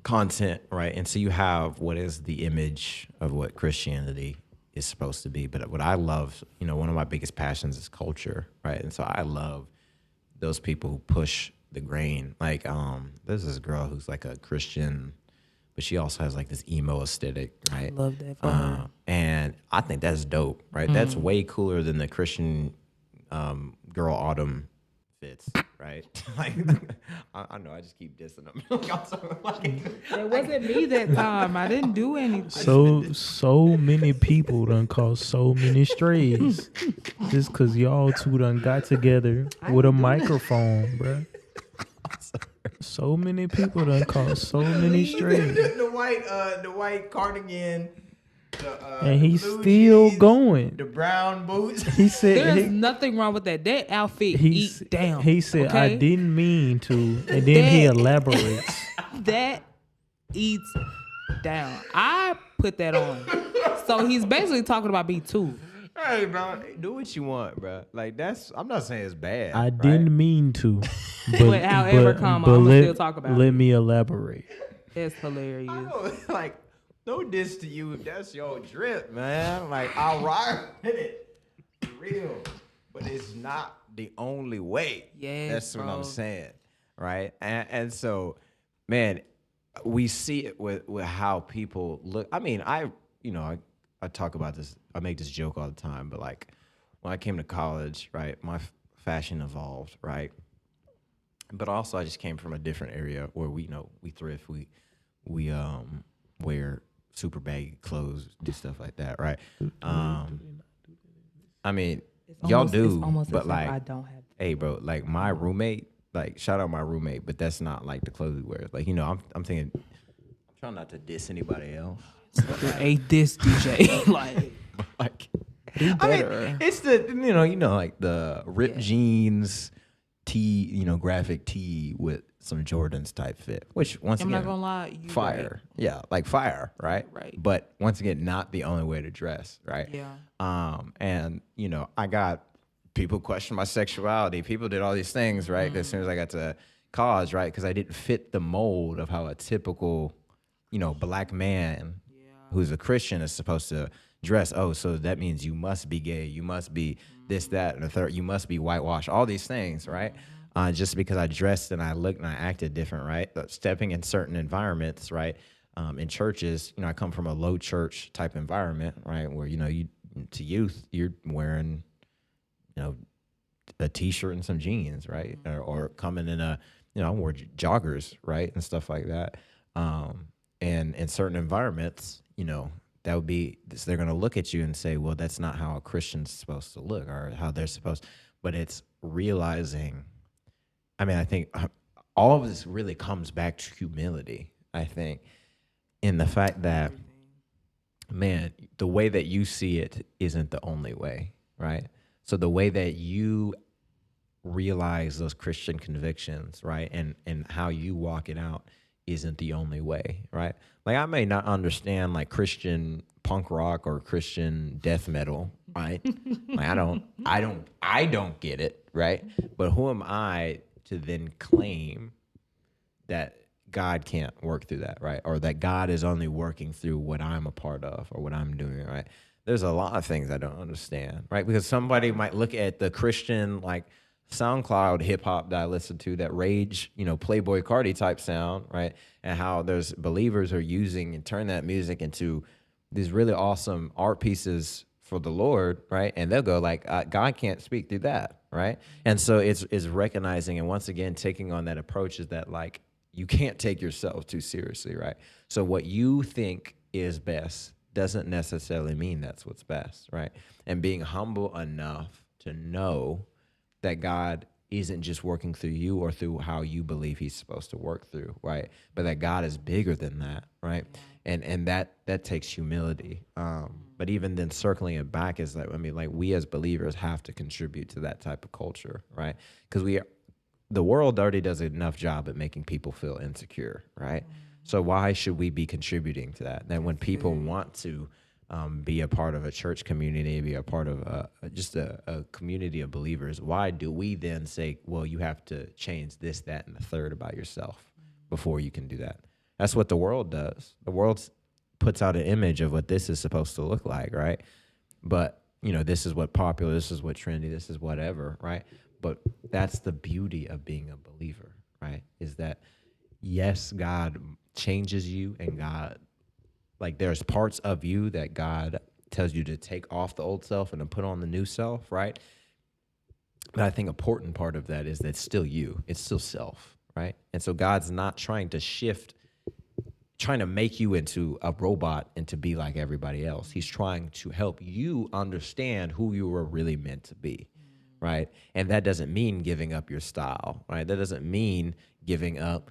[SPEAKER 5] content, right? And so you have what is the image of what Christianity is supposed to be. But what I love, you know, one of my biggest passions is culture, right? And so I love those people who push the grain. Like, there's this girl who's like a Christian, but she also has like this emo aesthetic, right?
[SPEAKER 6] I love that for her.
[SPEAKER 5] And I think that's dope, right? That's way cooler than the Christian Girl Autumn fits, right? Like, I know I just keep dissing them. Y'all so, like,
[SPEAKER 6] It wasn't me that time. I didn't do anything.
[SPEAKER 4] So many people done caused so many strays. Just cause y'all two done got together with a microphone, bruh. So many people done caused so many strays.
[SPEAKER 5] the white cardigan,
[SPEAKER 4] And he's
[SPEAKER 5] blue
[SPEAKER 4] still
[SPEAKER 5] jeans,
[SPEAKER 4] going.
[SPEAKER 5] the brown boots.
[SPEAKER 4] He said
[SPEAKER 6] There's nothing wrong with that. That outfit eat down.
[SPEAKER 4] He said,
[SPEAKER 6] okay?
[SPEAKER 4] I didn't mean to. And then he elaborates.
[SPEAKER 6] That eats down. I put that on. So he's basically talking about me too.
[SPEAKER 5] Hey, bro, do what you want, bro. Like, I'm not saying it's bad.
[SPEAKER 4] I didn't mean to.
[SPEAKER 6] But however come, I'm gonna still talk about
[SPEAKER 4] let
[SPEAKER 6] it.
[SPEAKER 4] me elaborate.
[SPEAKER 6] It's hilarious.
[SPEAKER 5] Like, no diss to you if that's your drip, man. Like, I'll ride with it. For real. But it's not the only way.
[SPEAKER 6] Yes,
[SPEAKER 5] that's what
[SPEAKER 6] bro.
[SPEAKER 5] I'm saying. Right? And so, man, we see it with how people look. I mean, I talk about this. I make this joke all the time, but like when I came to college, right, my fashion evolved, right? But also I just came from a different area where we thrift, we wear super baggy clothes, do stuff like that, right? I mean, y'all do, but like,
[SPEAKER 6] I don't have.
[SPEAKER 5] Hey, bro, like my roommate, like shout out my roommate, but that's not like the clothes he wears. Like, I'm thinking, I'm trying not to diss anybody else.
[SPEAKER 6] A this DJ
[SPEAKER 5] Like, I mean, it's the like the ripped jeans tee, graphic tee with some Jordans type fit, which once
[SPEAKER 6] I'm
[SPEAKER 5] again,
[SPEAKER 6] not gonna lie, you
[SPEAKER 5] fire,
[SPEAKER 6] right.
[SPEAKER 5] yeah, like fire, right?
[SPEAKER 6] Right.
[SPEAKER 5] But once again, not the only way to dress, right?
[SPEAKER 6] Yeah.
[SPEAKER 5] And I got people question my sexuality. People did all these things, right? As soon as I got to college, right, because I didn't fit the mold of how a typical, black man who's a Christian is supposed to dress. Oh, so that means you must be gay. You must be this, that, and the third. You must be whitewashed. All these things, right? Just because I dressed and I looked and I acted different, right? Stepping in certain environments, right? In churches, I come from a low church type environment, right? Where, to youth, you're wearing, a t-shirt and some jeans, right? Or coming in I wore joggers, right? And stuff like that. And in certain environments, that would be, they're going to look at you and say, well, that's not how a Christian's supposed to look or how they're supposed, but it's realizing, I think all of this really comes back to humility, I think, in the fact that, man, the way that you see it isn't the only way, right? So the way that you realize those Christian convictions, right, and how you walk it out isn't the only way, right? Like, I may not understand like Christian punk rock or Christian death metal, right? Like, I don't get it, right? But who am I to then claim that God can't work through that, right? Or that God is only working through what I'm a part of or what I'm doing, right? There's a lot of things I don't understand, right? Because somebody might look at the Christian, like, SoundCloud hip hop that I listen to, that rage, Playboy Cardi type sound, right? And how there's believers are using and turn that music into these really awesome art pieces for the Lord, right? And they'll go like, God can't speak through that, right? And so it's recognizing and once again taking on that approach is that like you can't take yourself too seriously, right? So what you think is best doesn't necessarily mean that's what's best, right? And being humble enough to know that God isn't just working through you or through how you believe he's supposed to work through, right? But that God is bigger than that, right? And that takes humility. But even then circling it back is like, we as believers have to contribute to that type of culture, right? Because the world already does enough job at making people feel insecure, right? So why should we be contributing to that? Then when people want to be a part of a church community, be a part of just a community of believers, why do we then say, well, you have to change this, that, and the third about yourself before you can do that? That's what the world does. The world puts out an image of what this is supposed to look like, right? But, this is what popular, this is what trendy, this is whatever, right? But that's the beauty of being a believer, right? Is that, yes, God changes you and God, like there's parts of you that God tells you to take off the old self and to put on the new self, right? But I think important part of that is that it's still you. It's still self, right? And so God's not trying to make you into a robot and to be like everybody else. He's trying to help you understand who you were really meant to be, right? And that doesn't mean giving up your style, right? That doesn't mean giving up,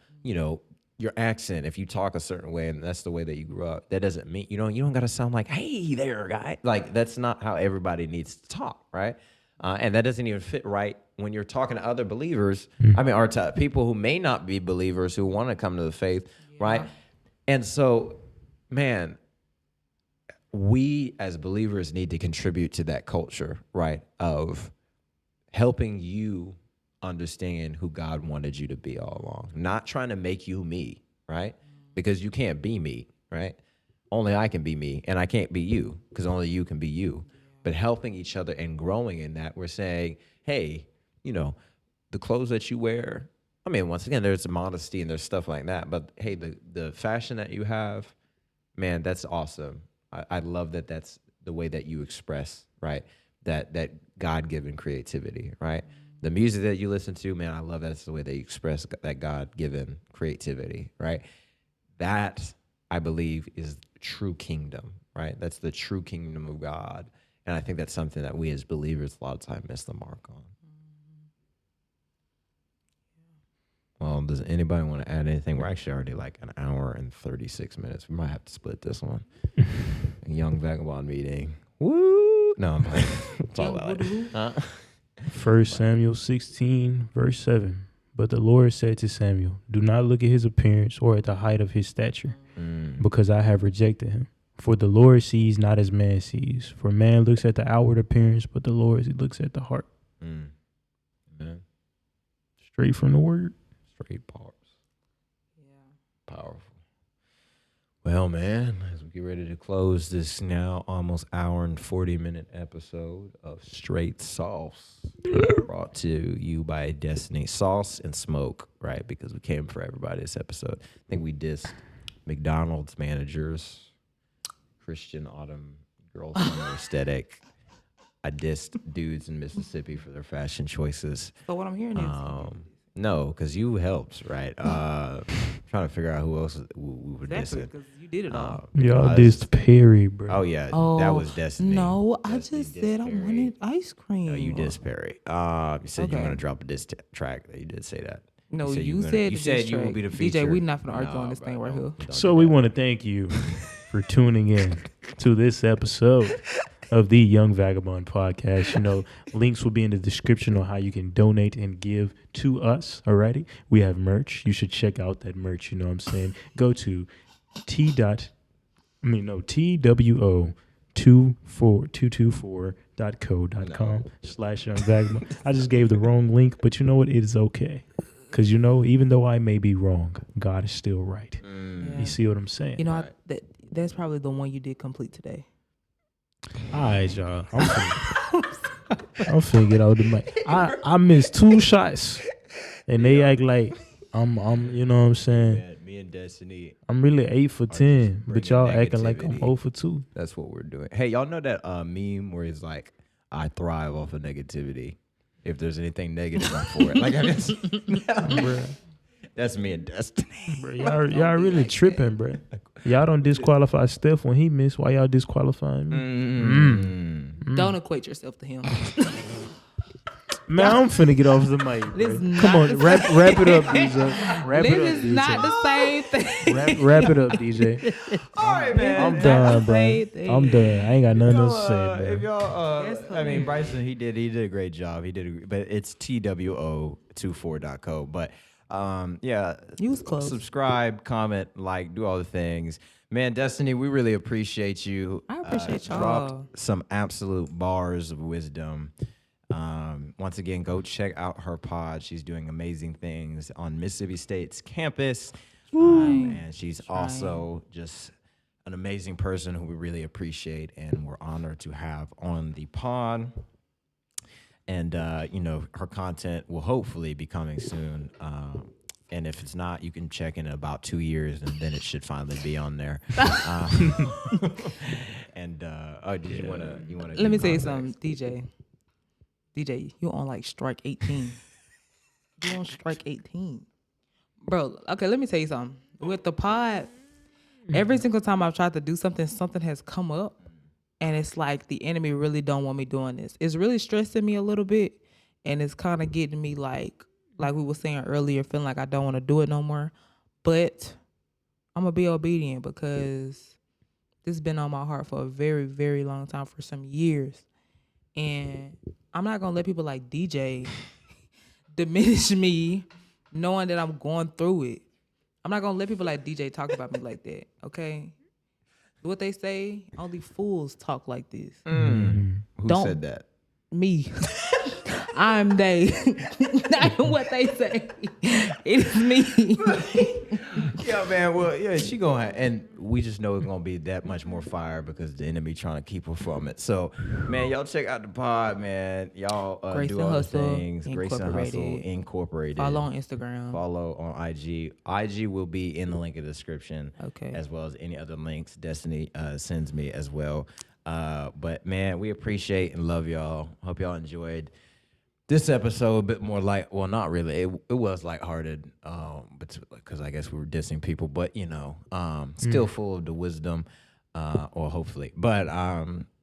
[SPEAKER 5] your accent. If you talk a certain way and that's the way that you grew up, that doesn't mean, you don't got to sound like, hey there, guy. Like, that's not how everybody needs to talk, right? And that doesn't even fit right when you're talking to other believers. Or to people who may not be believers who want to come to the faith, right? And so, man, we as believers need to contribute to that culture, right, of helping you understand who God wanted you to be all along. Not trying to make you me, right? Because you can't be me, right? Only I can be me, and I can't be you, because only you can be you. But helping each other and growing in that, we're saying, hey, the clothes that you wear, once again, there's modesty and there's stuff like that. But, hey, the fashion that you have, man, that's awesome. I love that that's the way that you express, right, that God-given creativity, right? The music that you listen to, man, I love that's the way that you express that God-given creativity, right? That, I believe, is true kingdom, right? That's the true kingdom of God. And I think that's something that we as believers a lot of time miss the mark on. Well, does anybody want to add anything? We're actually already like an hour and 36 minutes. We might have to split this one. Young Vagabond meeting. Woo! No, I'm playing. It's all about it.
[SPEAKER 4] 1 Samuel 16, verse 7. But the Lord said to Samuel, do not look at his appearance or at the height of his stature, because I have rejected him. For the Lord sees not as man sees. For man looks at the outward appearance, but the Lord looks at the heart.
[SPEAKER 5] Amen.
[SPEAKER 4] Straight from the word.
[SPEAKER 5] Straight bars. Yeah. Powerful. Well, man, as we get ready to close this now almost hour and 40-minute episode of Straight Sauce, brought to you by Destiny Sauce and Smoke, right? Because we came for everybody this episode. I think we dissed McDonald's managers, Christian Autumn Girl Summer aesthetic. I dissed dudes in Mississippi for their fashion choices.
[SPEAKER 6] So what I'm hearing is
[SPEAKER 5] no, because you helped, right? Trying to figure out who else we were dissing.
[SPEAKER 6] because you did it all.
[SPEAKER 4] Y'all dissed Perry, bro.
[SPEAKER 5] Oh, yeah. That was Destiny.
[SPEAKER 6] No, I
[SPEAKER 5] Destiny
[SPEAKER 6] just
[SPEAKER 5] dissed
[SPEAKER 6] said I
[SPEAKER 5] Perry.
[SPEAKER 6] wanted ice cream.
[SPEAKER 5] No, you dissed Perry. You said you were
[SPEAKER 6] Okay.
[SPEAKER 5] going to drop a diss track. You did say that.
[SPEAKER 6] No,
[SPEAKER 5] you
[SPEAKER 6] you
[SPEAKER 5] said
[SPEAKER 6] said
[SPEAKER 5] you
[SPEAKER 6] the
[SPEAKER 5] said
[SPEAKER 6] diss
[SPEAKER 5] you would
[SPEAKER 6] track.
[SPEAKER 5] be the feature.
[SPEAKER 6] DJ, we not gonna argue on this thing right here.
[SPEAKER 5] Don't
[SPEAKER 4] So
[SPEAKER 5] do
[SPEAKER 4] we
[SPEAKER 5] that.
[SPEAKER 4] want to thank you for tuning in to this episode of the Young Vagabond podcast. Links will be in the description on how you can donate and give to us. Alrighty, we have merch. You should check out that merch. You know what I'm saying? Go to TWO224.co.com/Young Vagabond. I just gave the wrong link, but you know what? It is okay. Because, even though I may be wrong, God is still right.
[SPEAKER 6] Yeah.
[SPEAKER 4] You see what I'm saying?
[SPEAKER 6] That's probably the one you did complete today.
[SPEAKER 4] All right, y'all. I'm finna get out the mic. I missed 2 shots, and they act like I'm. You know what I'm saying?
[SPEAKER 5] Man, me and Destiny.
[SPEAKER 4] I'm really 8 for 10, but
[SPEAKER 5] bringing
[SPEAKER 4] y'all acting like I'm
[SPEAKER 5] negativity.
[SPEAKER 4] 0 for 2.
[SPEAKER 5] That's what we're doing. Hey, y'all know that meme where it's like, I thrive off of negativity. If there's anything negative, I'm for it. Like, that's me and Destiny.
[SPEAKER 4] Bro, y'all really tripping, bro. Y'all don't disqualify Steph when he missed. Why y'all disqualifying me?
[SPEAKER 6] Don't equate yourself to him.
[SPEAKER 4] Man, I'm finna get off the mic.
[SPEAKER 6] This
[SPEAKER 4] Bro.
[SPEAKER 6] is
[SPEAKER 4] Come
[SPEAKER 6] not
[SPEAKER 4] on,
[SPEAKER 6] the
[SPEAKER 4] wrap it up, DJ. Wrap it
[SPEAKER 6] This
[SPEAKER 4] up,
[SPEAKER 6] is
[SPEAKER 4] DJ.
[SPEAKER 6] not the same thing.
[SPEAKER 4] Wrap it up, DJ.
[SPEAKER 5] All right, man.
[SPEAKER 4] I'm done, bro.
[SPEAKER 6] same thing.
[SPEAKER 4] I'm done. I ain't got nothing else to say,
[SPEAKER 5] If
[SPEAKER 4] bro.
[SPEAKER 5] y'all,
[SPEAKER 6] That's
[SPEAKER 5] Bryson, he did a great job. But it's TWO24.co. But yeah,
[SPEAKER 6] You was close.
[SPEAKER 5] subscribe, comment, like, do all the things. Man, Destiny, we really appreciate you.
[SPEAKER 6] I appreciate y'all.
[SPEAKER 5] Dropped some absolute bars of wisdom. Once again, go check out her pod. She's doing amazing things on Mississippi State's campus. And she's also just an amazing person who we really appreciate and we're honored to have on the pod. And, her content will hopefully be coming soon. And if it's not, you can check in about 2 years, and then it should finally be on there. Did you want to?
[SPEAKER 6] Let me tell you something, DJ. DJ, you on like strike 18. You on strike 18. Bro, okay, let me tell you something. With the pod, every single time I've tried to do something, something has come up. And it's like the enemy really don't want me doing this. It's really stressing me a little bit. And it's kind of getting me like we were saying earlier, feeling like I don't want to do it no more. But I'm going to be obedient because this has been on my heart for a very, very long time, for some years. And I'm not going to let people like DJ diminish me knowing that I'm going through it. I'm not going to let people like DJ talk about me like that, okay? What they say, only fools talk like this.
[SPEAKER 5] Who said that?
[SPEAKER 6] Me. I'm they. Not what they say. It is me.
[SPEAKER 5] Yeah, man. Well, yeah, she gonna and we just know it's gonna be that much more fire because the enemy trying to keep her from it. So, man, y'all check out the pod, man. Y'all
[SPEAKER 6] Grace
[SPEAKER 5] do
[SPEAKER 6] and
[SPEAKER 5] all the
[SPEAKER 6] Hustle
[SPEAKER 5] things. Grace and Hustle Incorporated.
[SPEAKER 6] Follow on Instagram.
[SPEAKER 5] Follow on IG. IG will be in the link in the description.
[SPEAKER 6] Okay.
[SPEAKER 5] As well as any other links Destiny sends me as well. But man, we appreciate and love y'all. Hope y'all enjoyed this episode. A bit more light. Well, not really. It was lighthearted, but because I guess we were dissing people. But you know, still full of the wisdom, or hopefully. But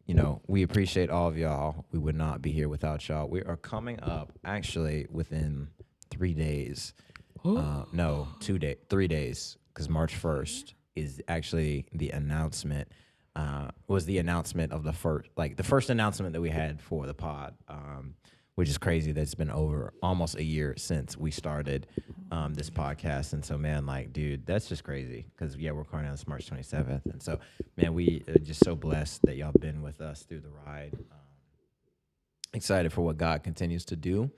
[SPEAKER 5] you know, we appreciate all of y'all. We would not be here without y'all. We are coming up actually within 3 days. No, 2 days, 3 days, because March 1st is actually the announcement. Was the announcement of the first announcement that we had for the pod, which is crazy that it's been over almost a year since we started this podcast. And so, man, like, dude, that's just crazy because, yeah, we're recording on this March 27th. And so, man, we are just so blessed that y'all been with us through the ride. Excited for what God continues to do.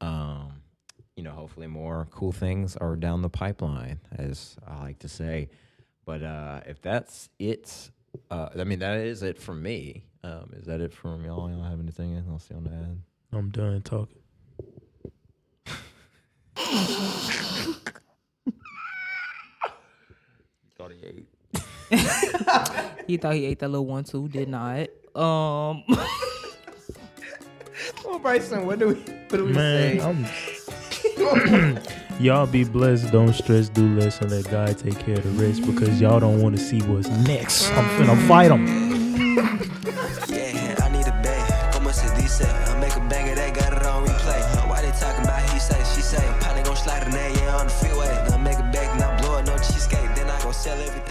[SPEAKER 5] You know, hopefully more cool things are down the pipeline, as I like to say. But if that's it, I mean, that is it from me. Is that it from y'all? Y'all have anything else you want to add?
[SPEAKER 4] I'm done talking.
[SPEAKER 5] Thought he ate.
[SPEAKER 6] He thought he ate that little one too. Did not.
[SPEAKER 5] Well, Bryson, what do we say?
[SPEAKER 4] Y'all be blessed. Don't stress. Do less, and let God take care of the rest. Because y'all don't want to see what's next. I'm finna fight them.
[SPEAKER 2] Yeah, I need a bag. Como se dice? I make a banger that got it on replay. Why they talking about he say, she say? I'm probably gonna slide a name, yeah, on the freeway. Gonna make a bag, and I blow it, no cheesecake. Then I gon' sell everything.